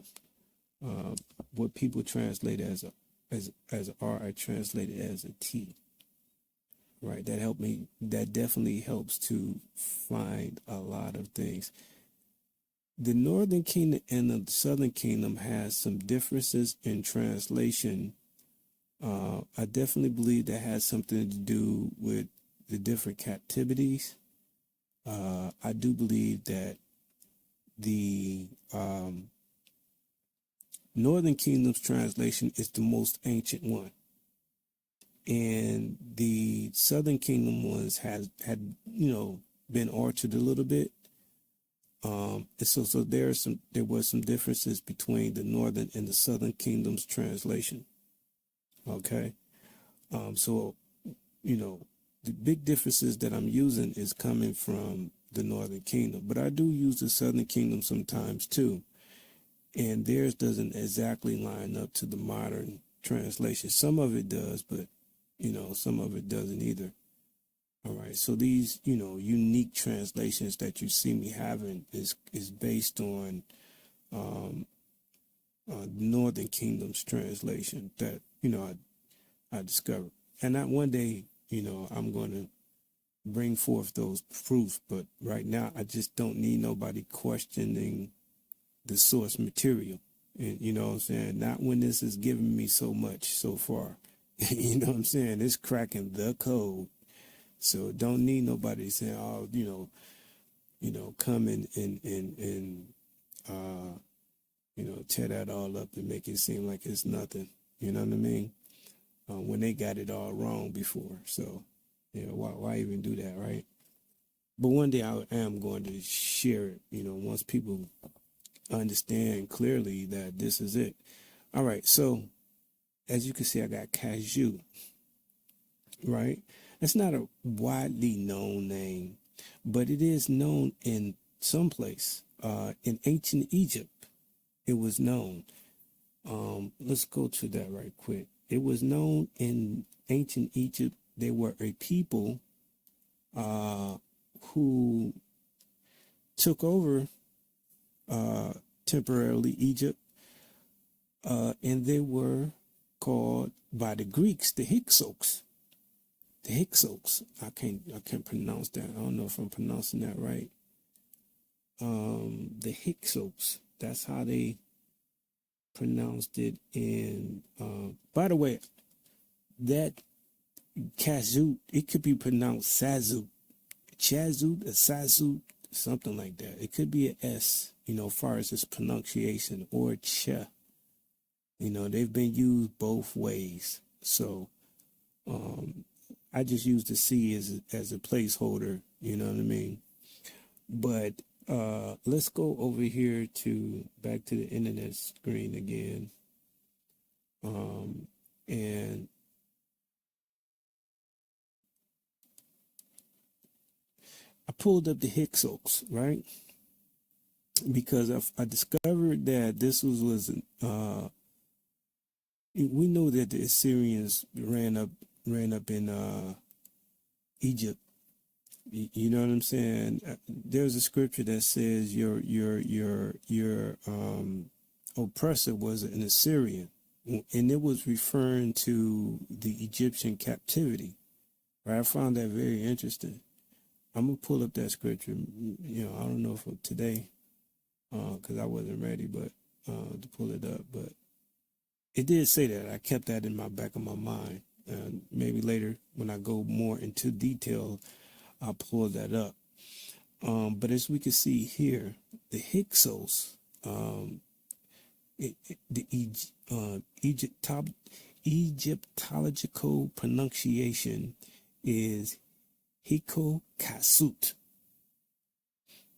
What people translate as R, I translate it as a T. Right. That helped me. That definitely helps to find a lot of things. The Northern Kingdom and the Southern Kingdom has some differences in translation. I definitely believe that has something to do with the different captivities. I do believe that the Northern Kingdom's translation is the most ancient one, and the Southern Kingdom ones had been altered a little bit. And so there was some differences between the Northern and the Southern Kingdom's translation. Okay, so the big differences that I'm using is coming from the Northern Kingdom, but I do use the Southern Kingdom sometimes too. And theirs doesn't exactly line up to the modern translation. Some of it does, but some of it doesn't either. All right. So these, unique translations that you see me having is based on Northern Kingdom's translation that, I discovered. And that one day, I'm going to bring forth those proofs. But right now, I just don't need nobody questioning the source material. And you know what I'm saying? Not when this is giving me so much so far. You know what I'm saying? It's cracking the code. So don't need nobody saying, oh, come and tear that all up and make it seem like it's nothing. You know what I mean? When they got it all wrong before. So, why even do that, right? But one day I am going to share it, once people understand clearly that this is it. All right, so as you can see, I got kasut, right? It's not a widely known name, but it is known in some place. In ancient Egypt, it was known. Let's go to that right quick. It was known in ancient Egypt. They were a people who took over temporarily Egypt, and they were called by the Greeks the Hyksos. The Hyksos. I can't pronounce that. I don't know if I'm pronouncing that right. The Hyksos. That's how they pronounced it. In by the way, that kasut, it could be pronounced sazut, chazut, or sazut, something like that. It could be an S, as far as its pronunciation, or cha. They've been used both ways. So I just use the C as a placeholder, you know what I mean? But let's go over here back to the internet screen again. And I pulled up the Hyksos, right? Because I discovered that this was we know that the Assyrians ran up in Egypt. You know what I'm saying? There's a scripture that says your oppressor was an Assyrian, and it was referring to the Egyptian captivity. Right? I found that very interesting. I'm gonna pull up that scripture. I don't know for today, because I wasn't ready, but to pull it up. But it did say that. I kept that in my back of my mind. Maybe later, when I go more into detail, I'll pull that up. But as we can see here, the Hyksos, the Egyptological pronunciation is Hiko Kasut,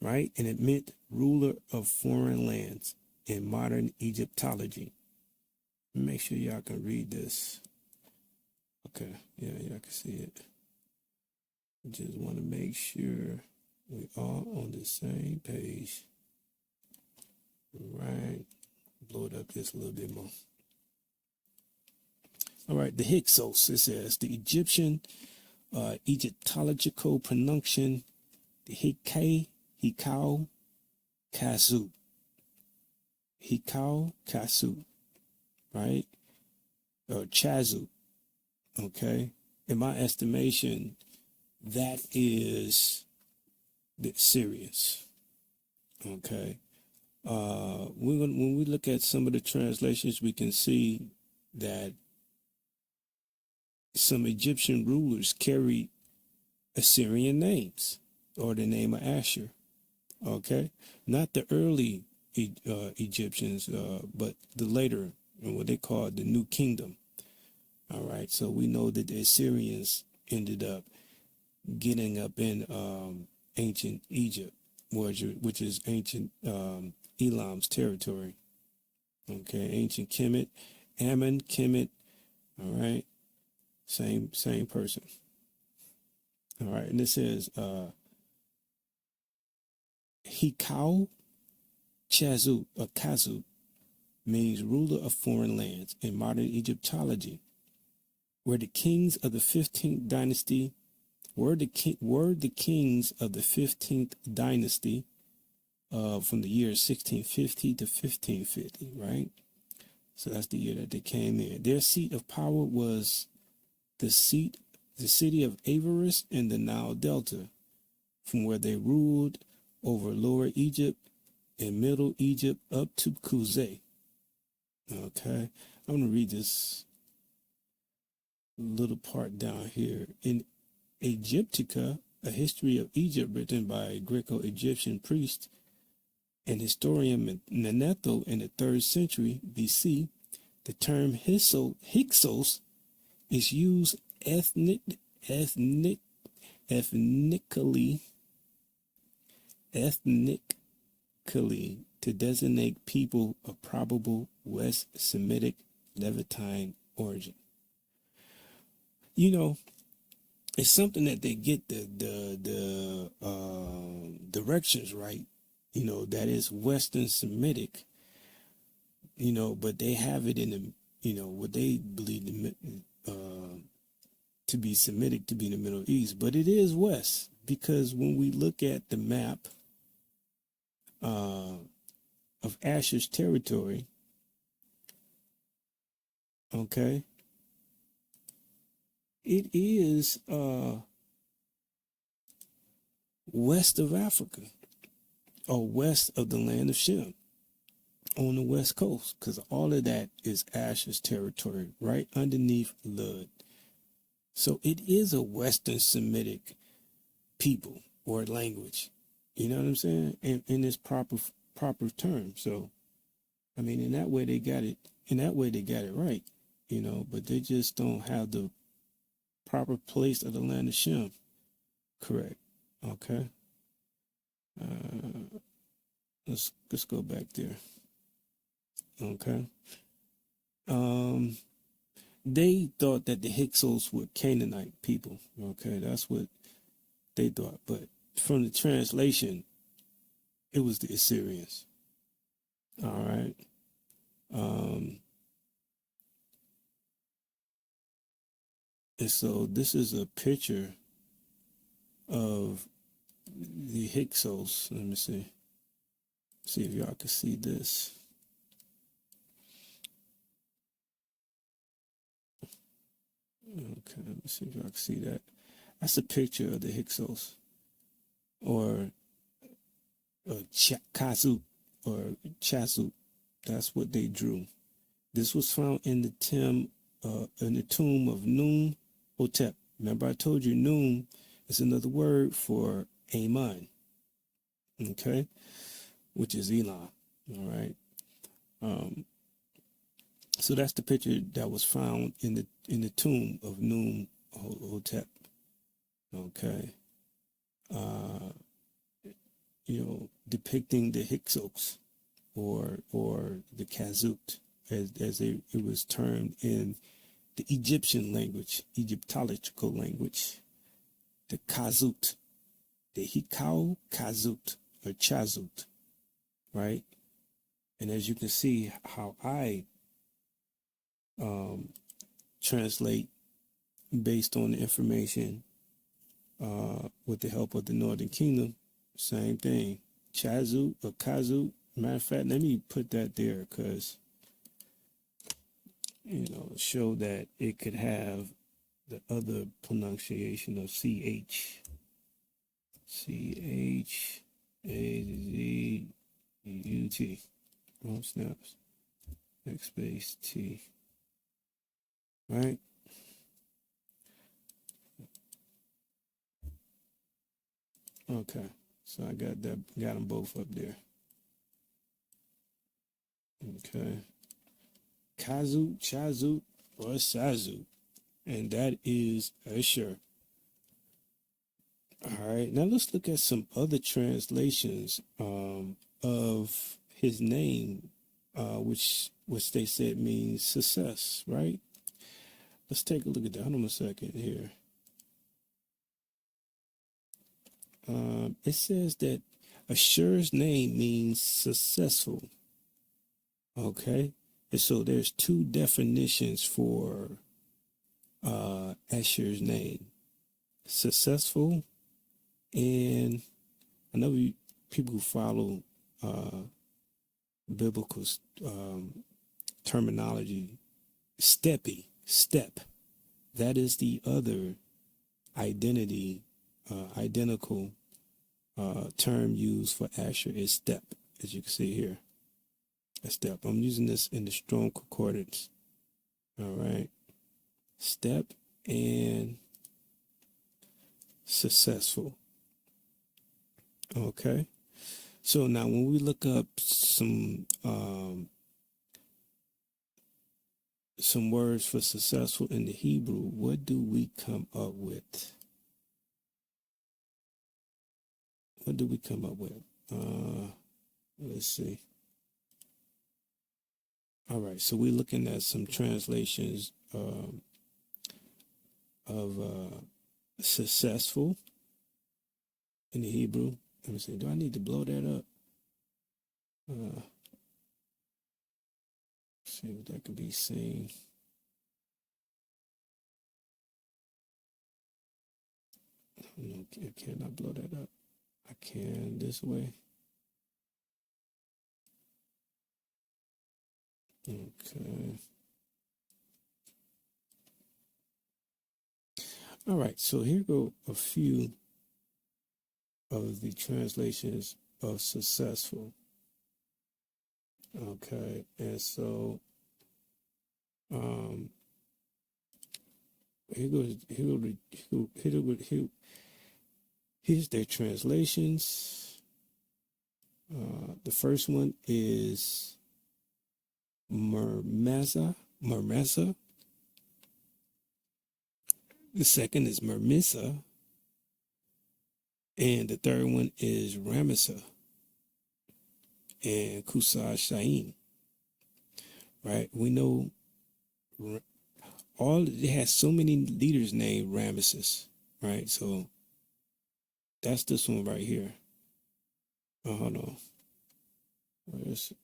right? And it meant ruler of foreign lands in modern Egyptology. Make sure y'all can read this. Okay, yeah, y'all can see it. Just want to make sure we all on the same page. Right. Blow it up just a little bit more. All right, the Hyksos, it says the Egyptian Egyptological pronunciation, the Hikau, kasut. Hikau, kasut, right? Or chazut, okay? In my estimation, that is the Syrians, okay? When we look at some of the translations, we can see that some Egyptian rulers carried Assyrian names or the name of Asshur, okay? Not the early Egyptians, but the later, and what they call the New Kingdom, all right? So we know that the Assyrians ended up getting up in ancient Egypt, which is ancient Elam's territory, okay? Ancient Khamyt, Ammon, Khamyt, all right? Same person. All right, and it says Hikau Chazut or Kasut means ruler of foreign lands in modern Egyptology, where the kings of the 15th dynasty were the kings of the 15th dynasty from the year 1650 to 1550, right? So that's the year that they came in. Their seat of power was the city of Avaris in the Nile Delta, from where they ruled over Lower Egypt and Middle Egypt up to Kuzay. Okay, I'm going to read this little part down here. In Egyptica, a history of Egypt written by a Greco-Egyptian priest and historian Manetho in the 3rd century BC, the term Hyksos is used ethnically to designate people of probable West Semitic Levantine origin. You know, it's something that they get the directions right. You know, that is Western Semitic. You know, but they have it in the, you know, what they believe to be Semitic, to be in the Middle East, but it is West, because when we look at the map of Ashur's territory, okay, it is west of Africa, or west of the land of Shem, on the west coast, because all of that is Ashur's territory, right underneath Lud. So it is a Western Semitic people or language. You know what I'm saying? In this proper term. So, I mean, in that way they got it. In that way they got it right. You know, but they just don't have the proper place of the land of Shem correct. Okay. Let's go back there. Okay. They thought that the Hyksos were Canaanite people. Okay, that's what they thought. But from the translation, it was the Assyrians. All right. And so this is a picture of the Hyksos. Let me see. See if y'all can see this. Okay, let me see if y'all can see that. That's a picture of the Hyksos, or kasut, or chasut. That's what they drew. This was found in the tomb of Nun Hotep. Remember, I told you Nun is another word for Amun, okay, which is Elam. All right. So that's the picture that was found in the tomb of Nun Hotep. Okay. You know, depicting the Hyksos, or the kasut, as it was termed in the Egyptian language, Egyptological language, the kasut, the Hikau kasut, or chazut, right? And as you can see, how I translate based on the information with the help of the Northern Kingdom. Same thing. Chazut or Kazut. Matter of fact, let me put that there because, show that it could have the other pronunciation of CH. CHAZUT. Oh, snaps. Backspace T. Right? Okay. So I got them both up there. Okay. Kazut, Chazut, or Sazut. And that is Asshur. All right. Now let's look at some other translations of his name, which they said means success, right? Let's take a look at that. Hold on a second here. It says that Ashur's name means successful. Okay. And so there's two definitions for Ashur's name. Successful, and I know people who follow biblical terminology, step. That is the other identical term used for Asshur is step, as you can see here. A step. I'm using this in the Strong Concordance. All right. Step and successful. Okay. So now when we look up some words for successful in the Hebrew, what do we come up with? Let's see. All right, so we're looking at some translations of successful in the Hebrew. Let me see. Do I need to blow that up? See if that can be seen. No, I cannot blow that up. I can this way. Okay. All right, so here go a few of the translations of successful. Okay, and so here's their translations. The first one is Mermesa. The second is Mermisa. And the third one is Ramesa and Kusar Shaim. Right? We know it has so many leaders named Ramesses. Right? So that's this one right here. Hold on. Where is it?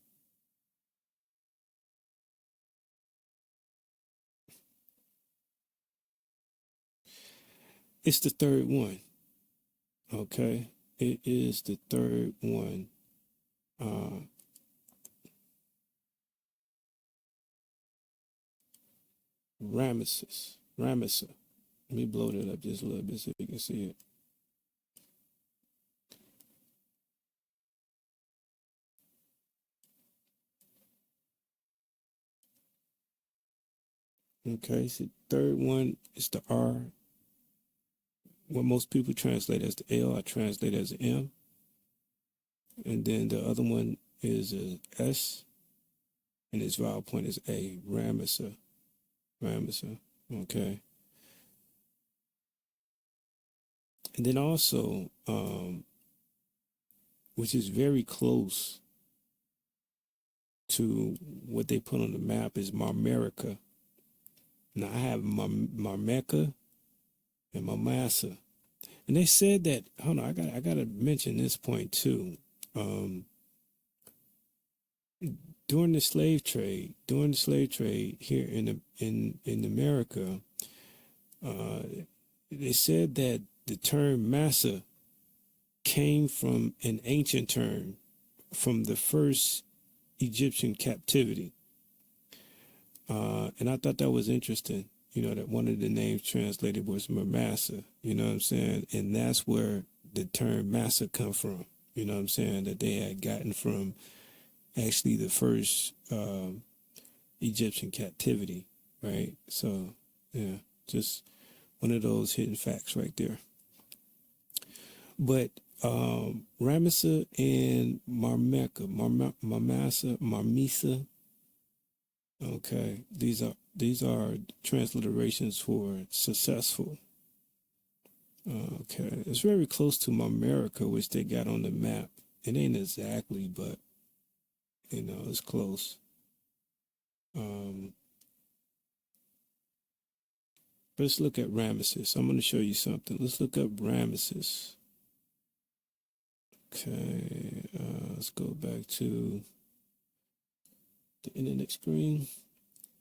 It's the third one. Okay. It is the third one. Ramesses. Ramesa. Let me blow that up just a little bit so you can see it. Okay, so third one is the R. What most people translate as the L, I translate as an M. And then the other one is a S, and its vowel point is A. Ramesa. Okay. And then also, which is very close to what they put on the map, is Marmerica. Now I have Marmeka and Mamasa. And they said that, hold on, I gotta mention this point too. During the slave trade here in America, they said that the term massa came from an ancient term from the first Egyptian captivity. And I thought that was interesting, that one of the names translated was Massa, you know what I'm saying? And that's where the term massa come from, you know what I'm saying, that they had gotten from actually the first Egyptian captivity, right? So, yeah, just one of those hidden facts right there. But Ramessa and Marmisa, okay, these are transliterations for successful. Okay, it's very close to Marmerica, which they got on the map. It ain't exactly, but it's close. Let's look at Ramesses. I'm going to show you something. Let's look up Ramesses. Okay, let's go back to the internet screen.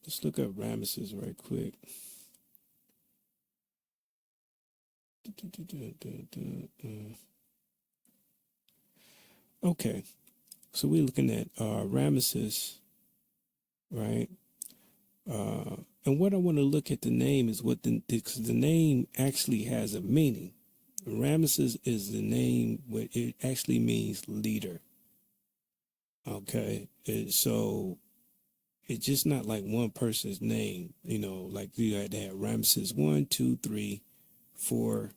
Let's look up Ramesses right quick. Okay, so we're looking at Ramesses, right? And what I want to look at the name is because the name actually has a meaning. Ramesses is the name, it actually means leader. Okay, so it's just not like one person's name, like you had to have Ramesses 1, 2, 3, 4,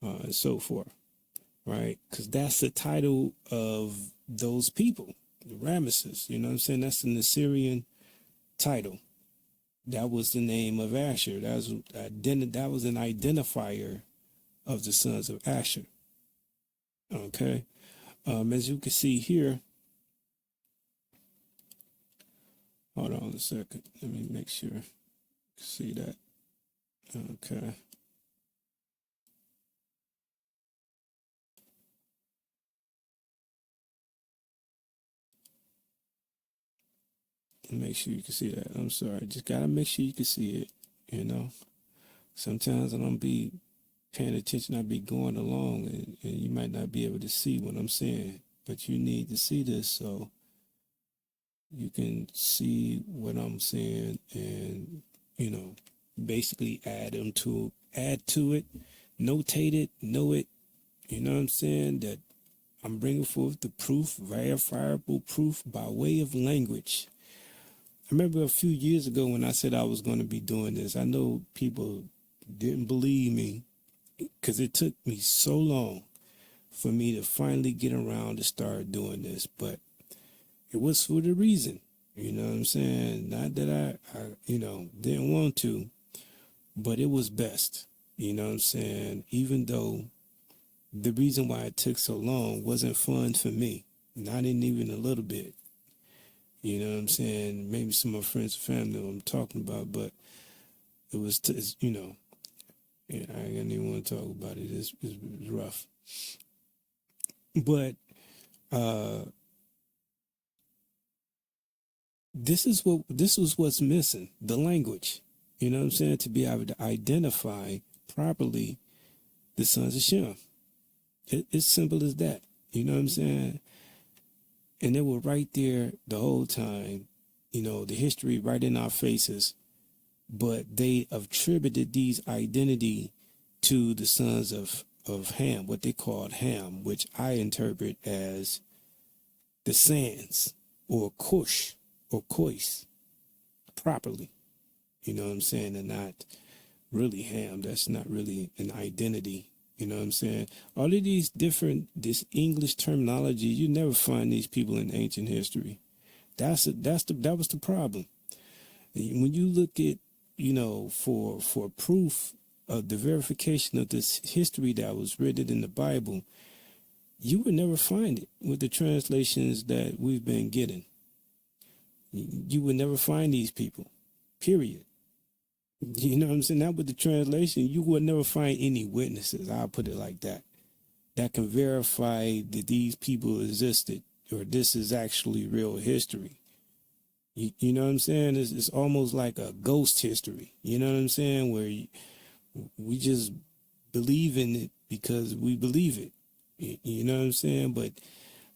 and so forth, right? Because that's the title of those people, the Ramesses, you know what I'm saying? That's an Assyrian title. That was the name of Asshur. That was an identifier of the sons of Asshur. Okay, as you can see here. Hold on a second. Let me make sure you see that. Okay. Make sure you can see that. I'm sorry. Just gotta make sure you can see it. Sometimes I don't be paying attention. I be going along, and you might not be able to see what I'm saying, but you need to see this so you can see what I'm saying, and basically add to it, notate it, know it. You know what I'm saying? That I'm bringing forth the proof, verifiable proof by way of language. I remember a few years ago when I said I was going to be doing this. I know people didn't believe me because it took me so long for me to finally get around to start doing this, but it was for the reason, you know what I'm saying? Not that I didn't want to, but it was best, you know what I'm saying? Even though the reason why it took so long wasn't fun for me, not even a little bit. You know what I'm saying? Maybe some of my friends and family know what I'm talking about, but it was, I didn't even want to talk about it. It's rough. But this was what's missing, the language. You know what I'm saying? To be able to identify properly the sons of Shem. It's simple as that. You know what I'm saying? And they were right there the whole time, the history right in our faces, but they attributed these identity to the sons of Ham, what they called Ham, which I interpret as the sands or Cush or Kois properly. You know what I'm saying? And not really Ham. That's not really an identity. You know what I'm saying? All of this English terminology, you never find these people in ancient history. That was the problem. When you look at, for proof of the verification of this history that was written in the Bible, you would never find it with the translations that we've been getting. You would never find these people, period. You know what I'm saying? Not with the translation, you would never find any witnesses, I'll put it like that can verify that these people existed or this is actually real history. You know what I'm saying? It's almost like a ghost history. You know what I'm saying? Where we just believe in it because we believe it. You know what I'm saying? But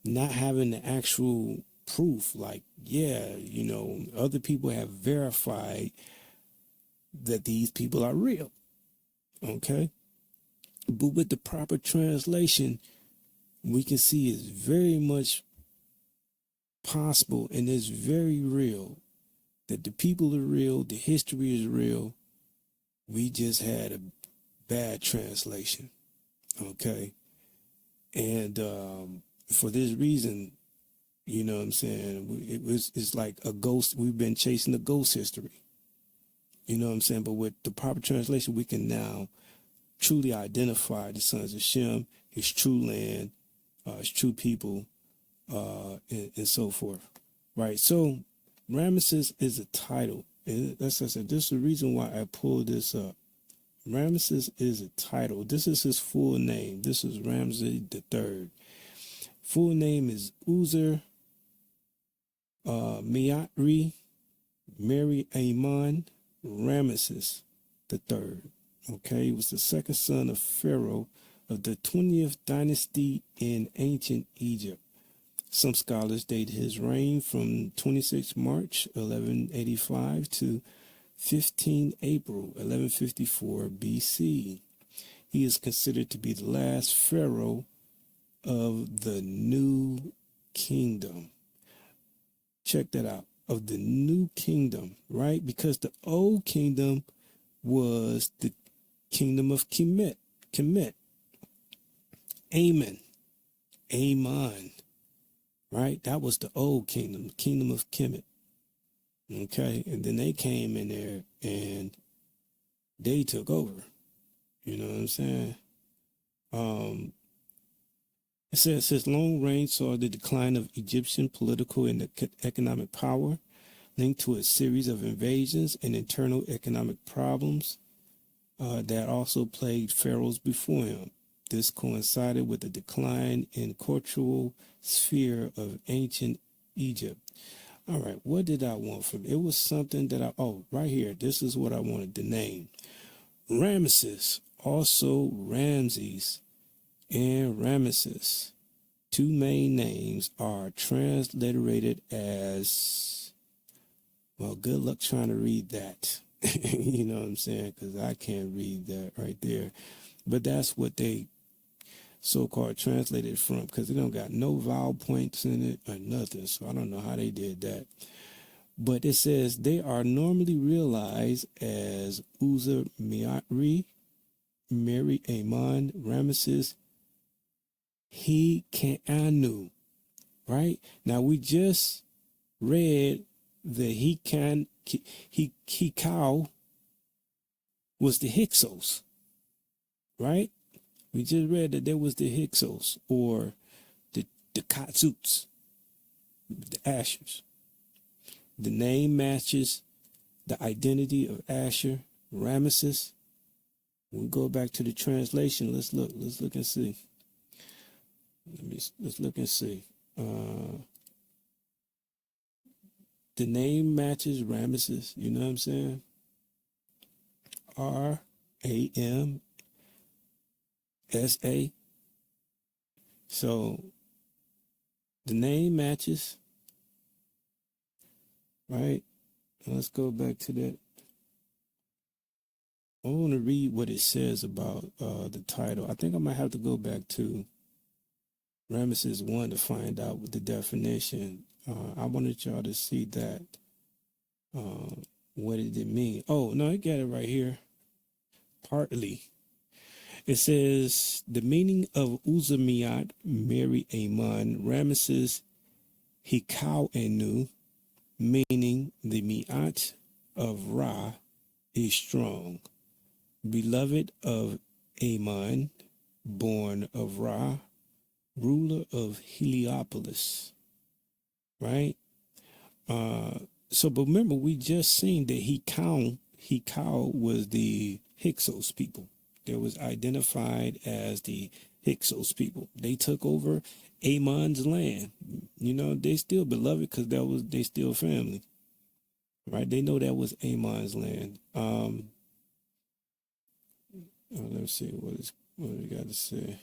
not having the actual proof, like, yeah, other people have verified that these people are real. Okay? But with the proper translation, we can see it's very much possible and it's very real that the people are real, the history is real. We just had a bad translation. Okay? And for this reason, you know what I'm saying, it's like a ghost. We've been chasing the ghost history. You know what I'm saying? But with the proper translation, we can now truly identify the sons of Shem, his true land, his true people, and so forth. Right? So Ramesses is a title. And that's, I said, this is the reason why I pulled this up. Ramesses is a title. This is his full name. This is Ramses III. Full name is Uzer Miatri Mary Amon Ramesses III. Okay, he was the second son of Pharaoh of the 20th dynasty in ancient Egypt. Some scholars date his reign from 26 March 1185 to 15 April 1154 BC. He is considered to be the last pharaoh of the new kingdom. Check that out. Of the new kingdom, right? Because the old kingdom was the kingdom of Khamiyt, Amon, right? That was the old kingdom, the kingdom of Khamiyt. Okay, and then they came in there and they took over. You know what I'm saying? It says his long reign saw the decline of Egyptian political and economic power, linked to a series of invasions and internal economic problems that also plagued pharaohs before him. This coincided with the decline in cultural sphere of ancient Egypt. All right, what did I want from it? It was something that right here, this is what I wanted to name. Ramesses, also Ramses and Ramesses. Two main names are transliterated as, well, good luck trying to read that. You know what I'm saying? Because I can't read that right there. But that's what they so-called translated from, because they don't got no vowel points in it or nothing. So I don't know how they did that. But it says they are normally realized as Uzer Miatri, Mary Amon, Ramesses, He Anu. Right? Now we just read that Hikau was the Hyksos. Right? We just read that there was the Hyksos, or the Kasuts, the Asshurs. The name matches the identity of Asshur, Ramesses. When we go back to the translation, let's look and see. Let's look and see. The name matches Ramesses, you know what I'm saying? R-A-M-S-A. So the name matches, right? Let's go back to that. I want to read what it says about the title. I think I might have to go back to Ramesses 1 to find out what the definition. I wanted y'all to see that. What did it mean? Oh, no, I got it right here. Partly. It says the meaning of Uzamiat, Mary Amon, Ramesses Hikau Anu, meaning the Mi'at of Ra is strong, beloved of Amon, born of Ra, ruler of Heliopolis, right? But remember, we just seen that Hikau was the Hyksos people. They was identified as the Hyksos people. They took over Amon's land. You know, they still beloved because they still family, right? They know that was Amon's land. Let's see what we got to say.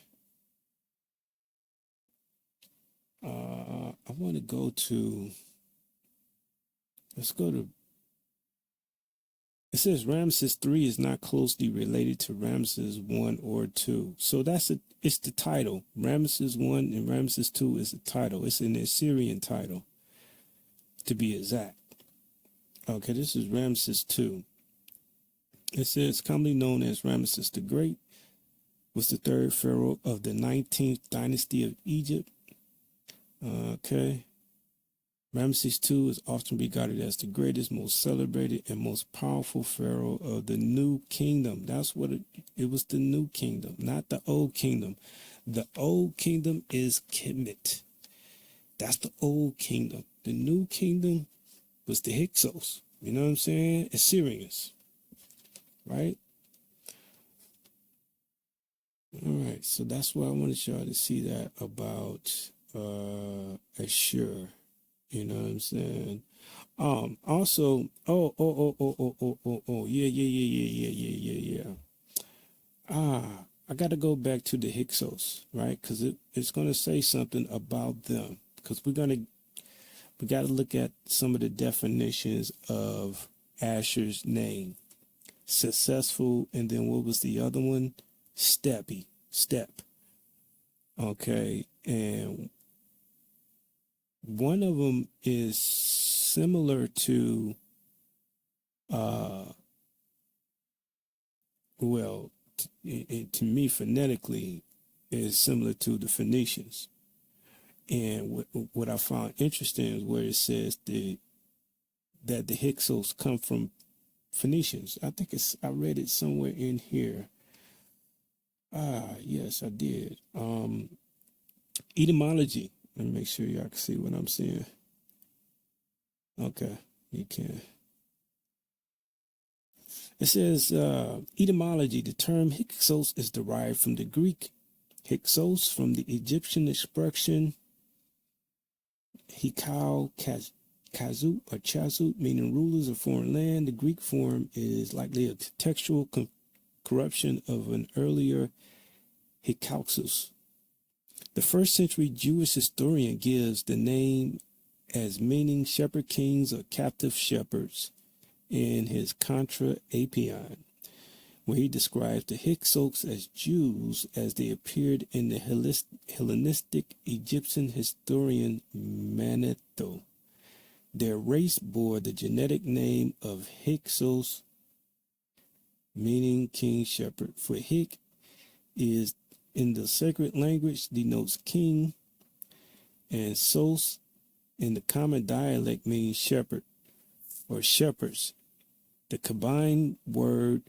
I want to go to. Let's go to. It says Ramses III is not closely related to Ramses I or II. So it's the title. Ramses I and Ramses II is the title. It's an Assyrian title, to be exact. Okay, this is Ramses II. It says commonly known as Ramses the Great, was the third pharaoh of the 19th dynasty of Egypt. Okay. Ramses II is often regarded as the greatest, most celebrated, and most powerful pharaoh of the New Kingdom. That's what it was, the New Kingdom, not the Old Kingdom. The Old Kingdom is Khamiyt. That's the Old Kingdom. The New Kingdom was the Hyksos. You know what I'm saying? Assyrians. Right? All right. So that's why I wanted y'all to see that about Asshur. You know what I'm saying? Also, yeah. I got to go back to the Hyksos, right? Because it's going to say something about them. Because we got to look at some of the definitions of Asher's name. Successful, and then what was the other one? Step. Okay, and one of them is similar to, to me, phonetically, is similar to the Phoenicians. And what I found interesting is where it says that the Hyksos come from Phoenicians. I think I read it somewhere in here. Yes, I did. Etymology. Let me make sure y'all can see what I'm saying. Okay, you can. It says, etymology. The term Hyksos is derived from the Greek Hyksos, from the Egyptian expression Hikau kasut or chasut, meaning rulers of foreign land. The Greek form is likely a textual corruption of an earlier Hyksos. The first century Jewish historian gives the name as meaning shepherd kings or captive shepherds in his Contra Apion, where he describes the Hyksos as Jews as they appeared in the Hellenistic Egyptian historian Manetho. Their race bore the genetic name of Hyksos, meaning king shepherd. For Hyk is in the sacred language denotes king, and Sos in the common dialect means shepherd or shepherds. The combined word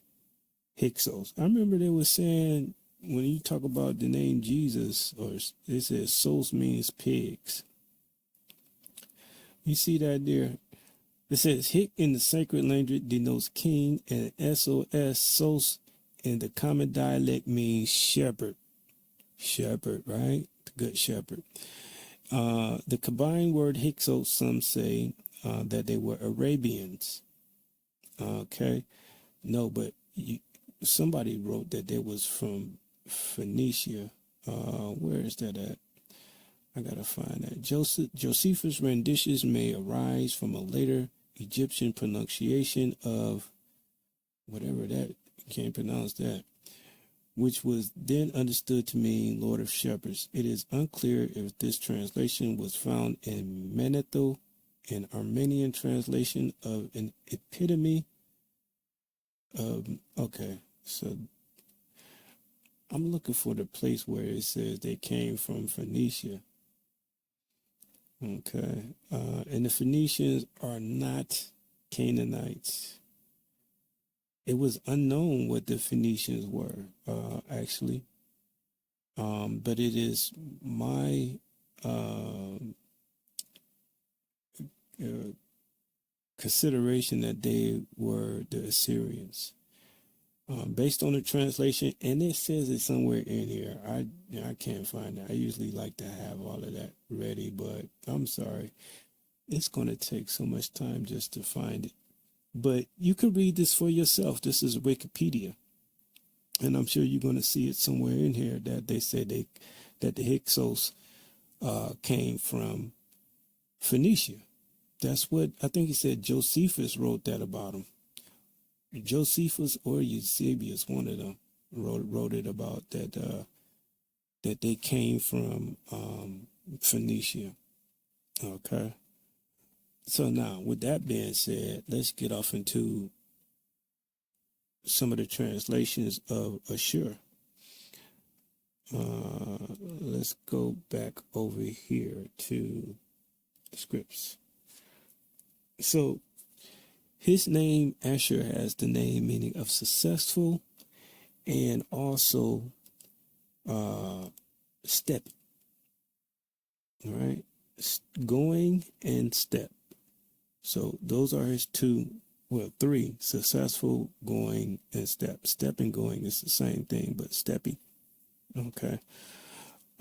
Hyksos. I remember they were saying when you talk about the name Jesus, or it says Sos means pigs. You see that there? It says Hyk in the sacred language denotes king, and Sos in the common dialect means shepherd. Shepherd, right? The good shepherd. The combined word Hyksos, some say that they were Arabians. Okay. No, but somebody wrote that they was from Phoenicia. Where is that at? I gotta find that. Josephus' renditions may arise from a later Egyptian pronunciation of whatever that, can't pronounce that, which was then understood to mean Lord of Shepherds. It is unclear if this translation was found in Manetho, an Armenian translation of an epitome of, okay, so I'm looking for the place where it says they came from Phoenicia. Okay, and the Phoenicians are not Canaanites. It was unknown what the Phoenicians were, actually. But it is my consideration that they were the Assyrians. Based on the translation, and it says it somewhere in here. I can't find it. I usually like to have all of that ready, but I'm sorry. It's going to take so much time just to find it. But you can read this for yourself. This is Wikipedia. And I'm sure you're going to see it somewhere in here that they said that the Hyksos came from Phoenicia. That's what I think he said. Josephus wrote that about them. Josephus or Eusebius, one of them, wrote it about that that they came from Phoenicia. Okay. So now, with that being said, let's get off into some of the translations of Asshur. Let's go back over here to the scripts. So his name, Asshur, has the name meaning of successful and also step. All right. Going and step. So those are his three: successful, going, and step. Step and going is the same thing, but stepping. Okay.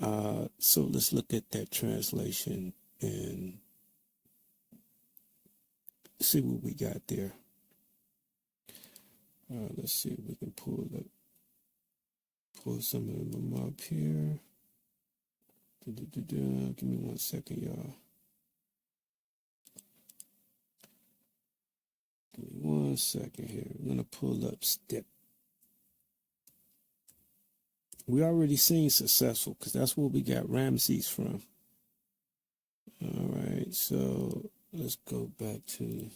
So let's look at that translation and see what we got there. Let's see if we can pull some of them up here. Give me 1 second, y'all. Give me 1 second here. We're gonna pull up step. We already seen successful because that's where we got Ramses from. All right, so let's go back to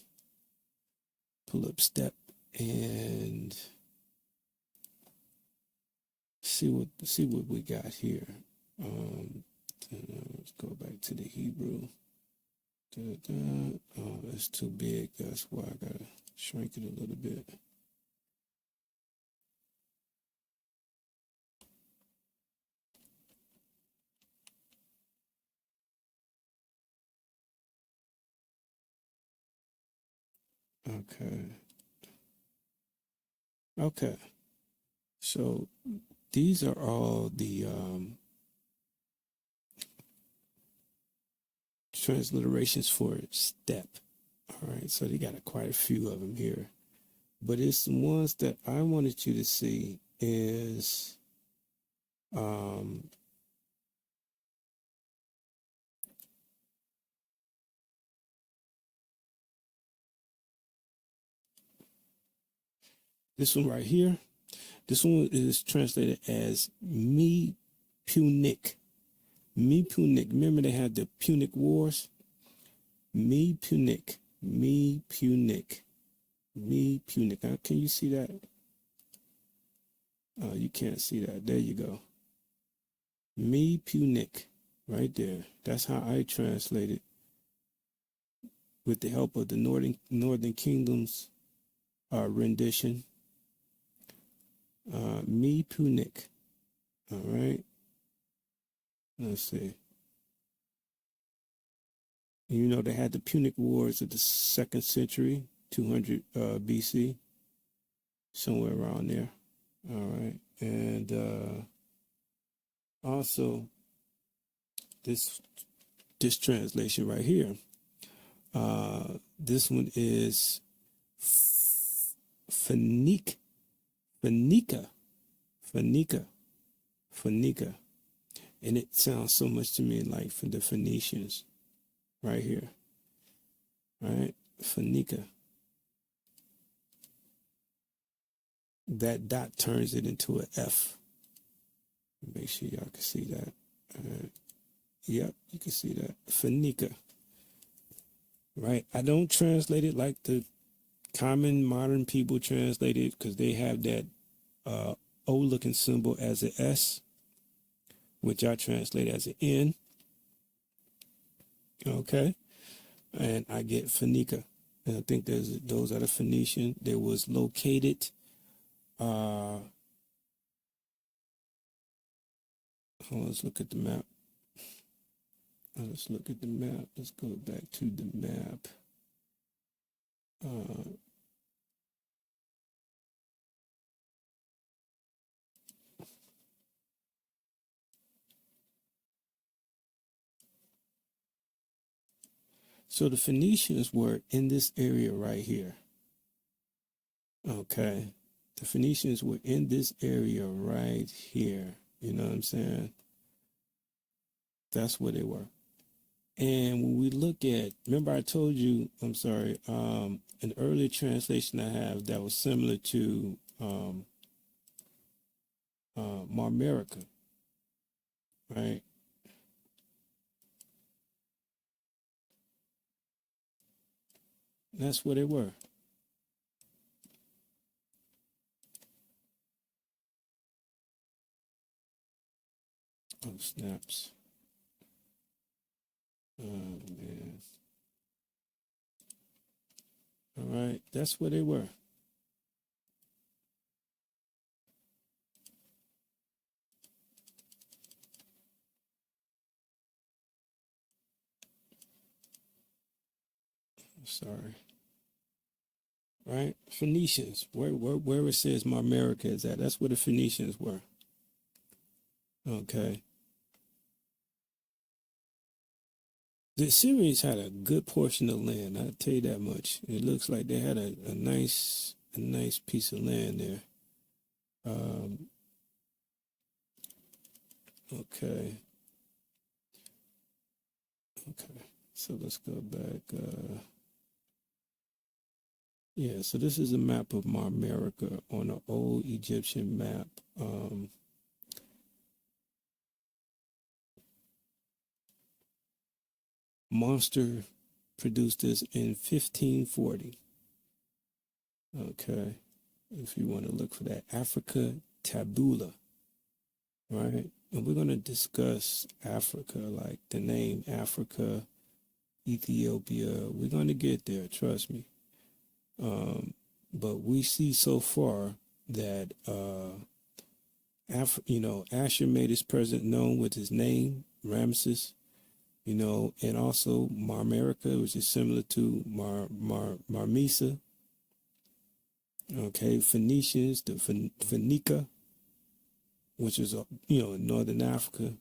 pull up step and see what we got here. Let's go back to the Hebrew. Oh, that's too big. That's why I gotta shrink it a little bit. Okay. So these are all the transliterations for step. All right, so they got quite a few of them here, but it's the ones that I wanted you to see is this one right here. This one is translated as me Punic. Me Punic. Remember they had the Punic Wars? Me Punic. Me Punic. Me Punic. Can you see that? Oh, you can't see that. There you go. Me Punic. Right there. That's how I translate it. With the help of the Northern Kingdom's rendition. Me Punic. All right. Let's see. You know, they had the Punic Wars of the 2nd century, 200 BC, somewhere around there. All right. And also, this translation right here, this one is Phoenicia. And it sounds so much to me like for the Phoenicians right here. All right, Phoenicia. That dot turns it into an F. Make sure y'all can see that. Yep, you can see that. Phoenicia. Right? I don't translate it like the common modern people translate it because they have that O-looking symbol as an S, which I translate as an N. Okay? And I get Phoenicia. And I think those are the Phoenician. They was located let's look at the map. Let's look at the map. Let's go back to the map. So the Phoenicians were in this area right here. Okay. The Phoenicians were in this area right here. You know what I'm saying? That's where they were. And when we look at, remember I told you, I'm sorry, an earlier translation I have that was similar to Marmerica, right? That's where they were. Oh, snaps. Oh, man. All right, that's where they were. Sorry. Right? Phoenicians, where it says Marmerica is at, that's where the Phoenicians were. Okay. The Assyrians had a good portion of land, I'll tell you that much. It looks like they had a nice piece of land there. Okay. So let's go back. Yeah, so this is a map of Marmerica on an old Egyptian map. Monster produced this in 1540. Okay, if you want to look for that, Africa Tabula, right? And we're going to discuss Africa, like the name Africa, Ethiopia. We're going to get there, trust me. But we see so far that, Asshur made his presence known with his name, Ramesses, and also Marmerica, which is similar to Marmisa. Okay, Phoenicians, the Phoenica, which is, in Northern Africa.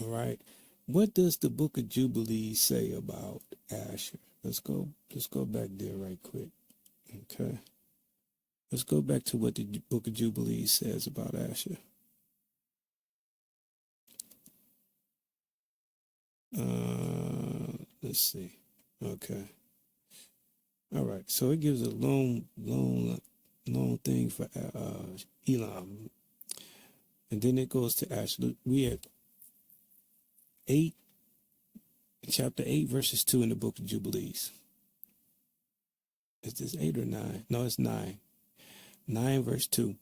All right. What does the Book of Jubilees say about Asshur? Let's go back there right quick. Okay. Let's go back to what the Book of Jubilees says about Asshur. Let's see. Okay. All right. So it gives a long thing for Elam. And then it goes to Asshur. We at chapter 8, verses 2 in the Book of Jubilees. Is this 8 or 9? No, it's 9. 9, verse 2.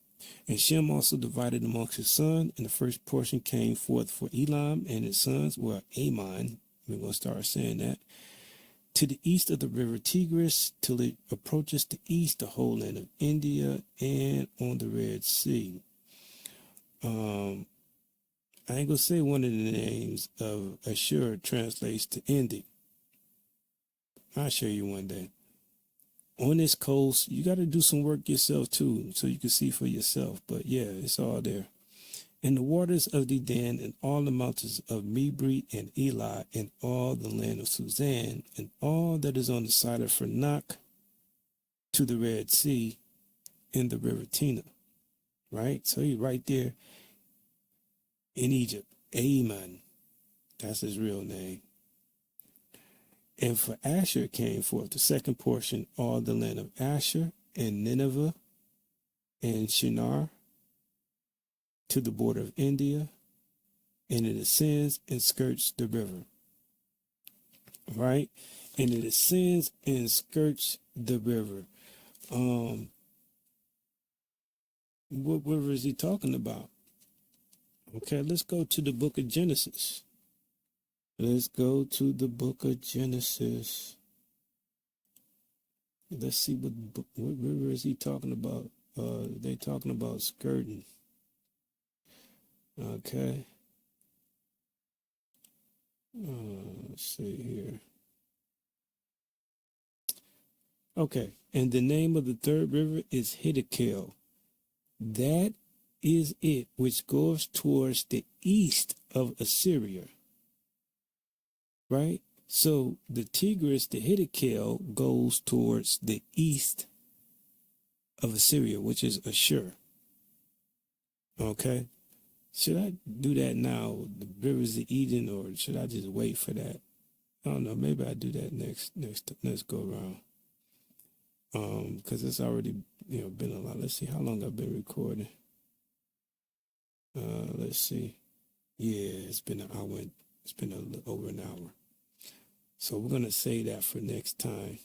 And Shem also divided amongst his sons, and the first portion came forth for Elam, and his sons were Ammon. We're going to start saying that. To the east of the river Tigris, till it approaches the east, the whole land of India, and on the Red Sea. I ain't going to say one of the names of Asshur translates to Indy. I'll show you one day. On this coast, you got to do some work yourself too, so you can see for yourself. But yeah, it's all there. And the waters of Dedan, and all the mountains of Mibri and Eli, and all the land of Suzanne, and all that is on the side of Fernak, to the Red Sea, and the river Tina. Right? So he's right there in Egypt. Ammon. That's his real name. And for Asshur came forth the second portion, all the land of Asshur, and Nineveh, and Shinar, to the border of India, and it ascends and skirts the river. Right? And it ascends and skirts the river. What river is he talking about? Okay, let's go to the book of Genesis. Let's go to the book of Genesis. Let's see what river is he talking about. They talking about skirting. Okay. Let's see here. Okay, and the name of the third river is Hiddekel. That is it which goes towards the east of Assyria. Right? So the Tigris, the Hiddekel, goes towards the east of Assyria, which is Asshur. Okay? Should I do that now, the rivers of Eden, or should I just wait for that? I don't know. Maybe I do that next go around. Because it's already been a lot. Let's see how long I've been recording. Let's see. Yeah, it's been an hour. It's been over an hour. So we're gonna say that for next time.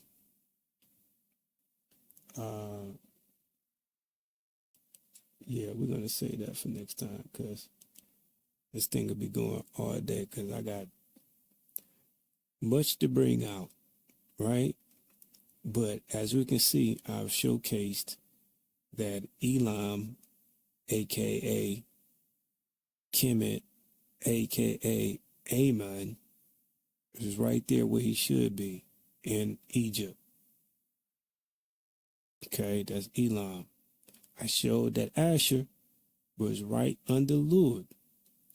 Yeah, we're gonna say that for next time because this thing will be going all day because I got much to bring out, right? But as we can see, I've showcased that Elam, aka Khamiyt, aka Ammon, is right there where he should be in Egypt. Okay, that's Elam. I showed that Asshur was right under Lud.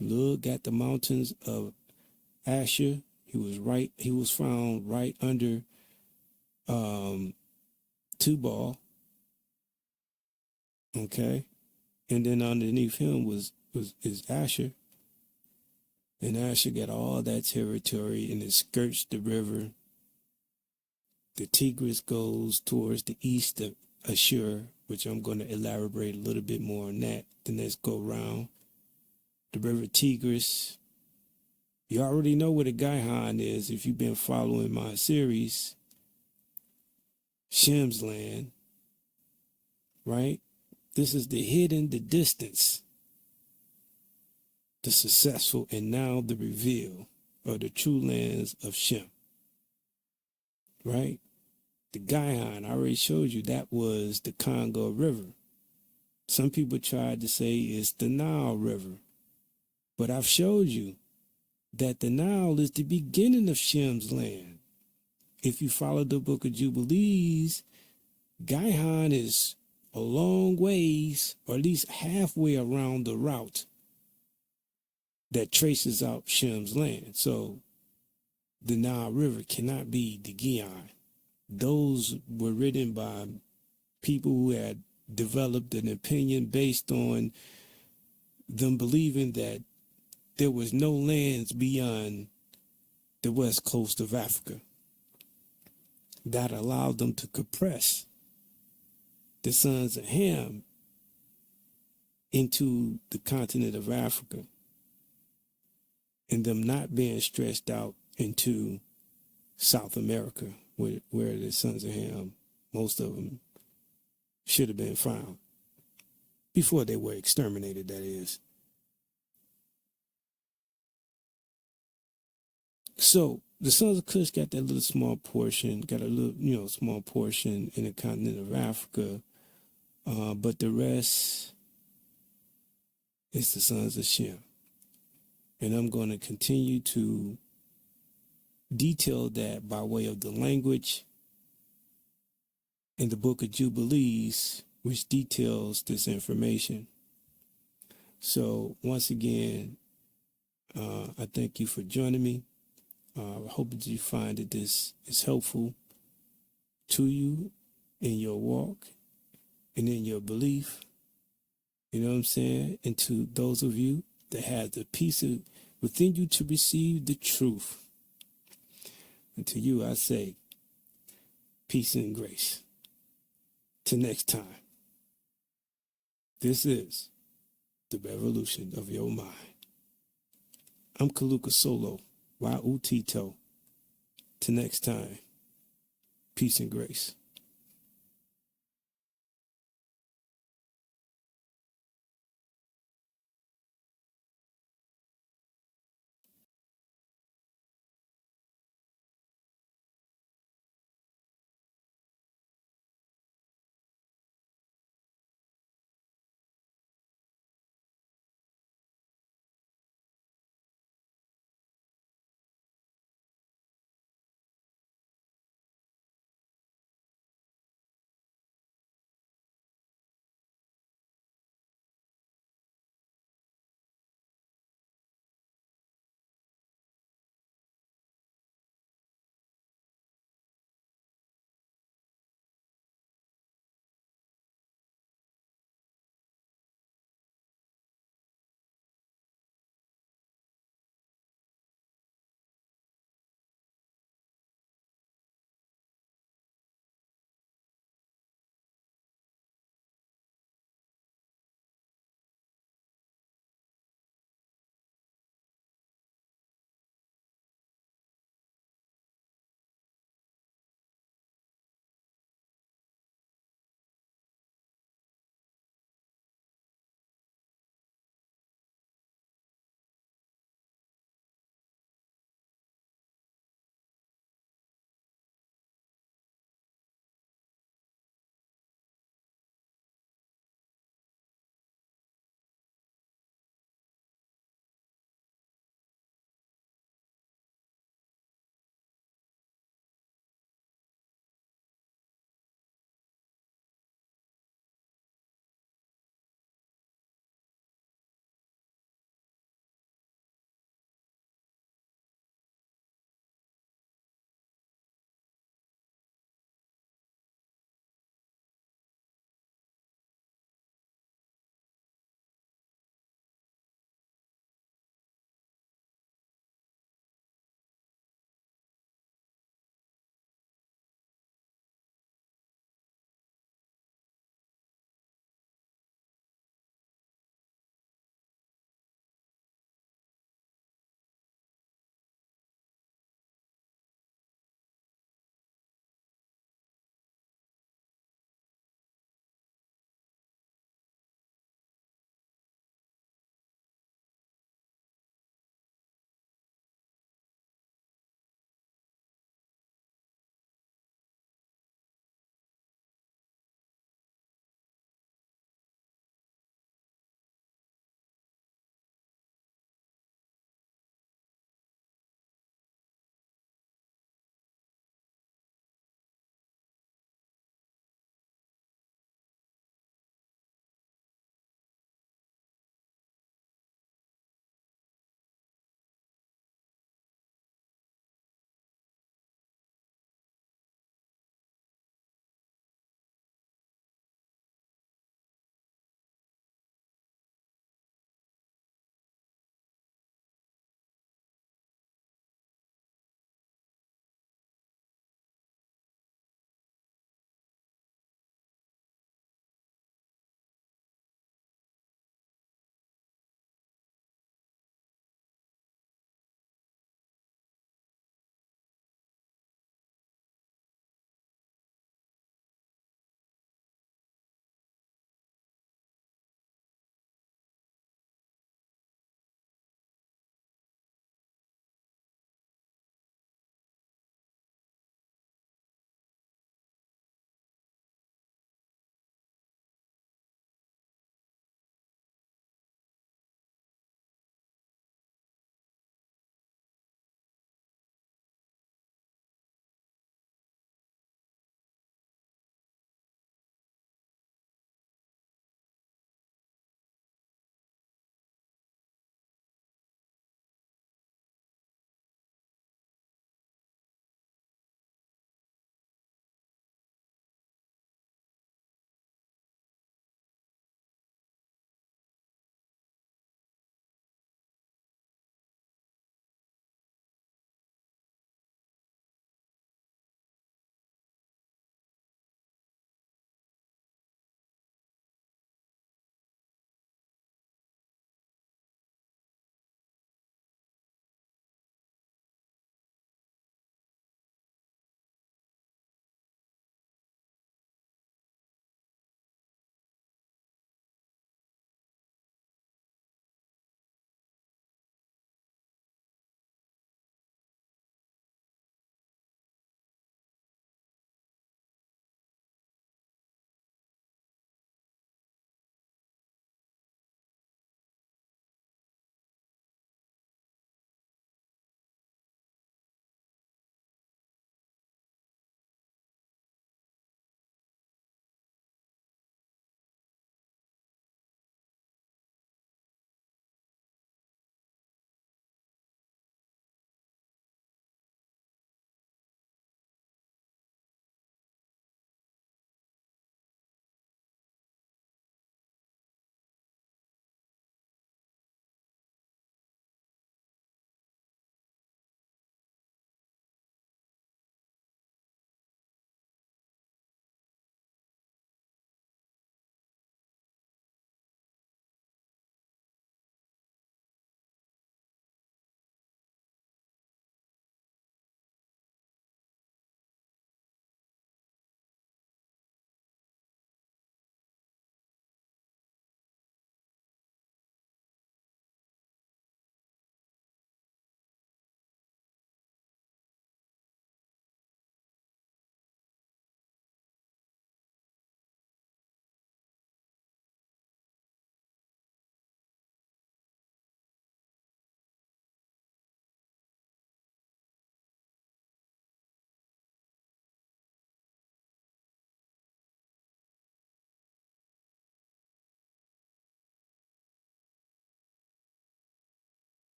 Lud got the mountains of Asshur. He was found right under Tubal. Okay. And then underneath him is Asshur. And Asshur got all that territory and it skirts the river. The Tigris goes towards the east of Asshur, which I'm going to elaborate a little bit more on that the next go round. The river Tigris. You already know where the Gihon is if you've been following my series. Shem's land, right? This is the hidden, the distance, the successful, and now the reveal of the true lands of Shem, right? The Gihon, I already showed you, that was the Congo River. Some people tried to say it's the Nile River, but I've showed you that the Nile is the beginning of Shem's land. If you follow the book of Jubilees, Gihon is a long ways, or at least halfway around the route that traces out Shem's land. So the Nile River cannot be the Gihon. Those were written by people who had developed an opinion based on them believing that there was no lands beyond the west coast of Africa. That allowed them to compress the sons of Ham into the continent of Africa and them not being stretched out into South America, where the sons of Ham, most of them, should have been found before they were exterminated, that is. So the sons of Cush got that little small portion, small portion in the continent of Africa, but the rest is the sons of Shem. And I'm going to continue to detail that by way of the language in the book of Jubilees, which details this information. So once again, I thank you for joining me. I hope that you find that this is helpful to you in your walk and in your belief. You know what I'm saying? And to those of you that have the peace within you to receive the truth. And to you, I say, peace and grace. Till next time. This is the revolution of your mind. I'm Kaluka Solo. Wa Utito. Till next time, peace and grace.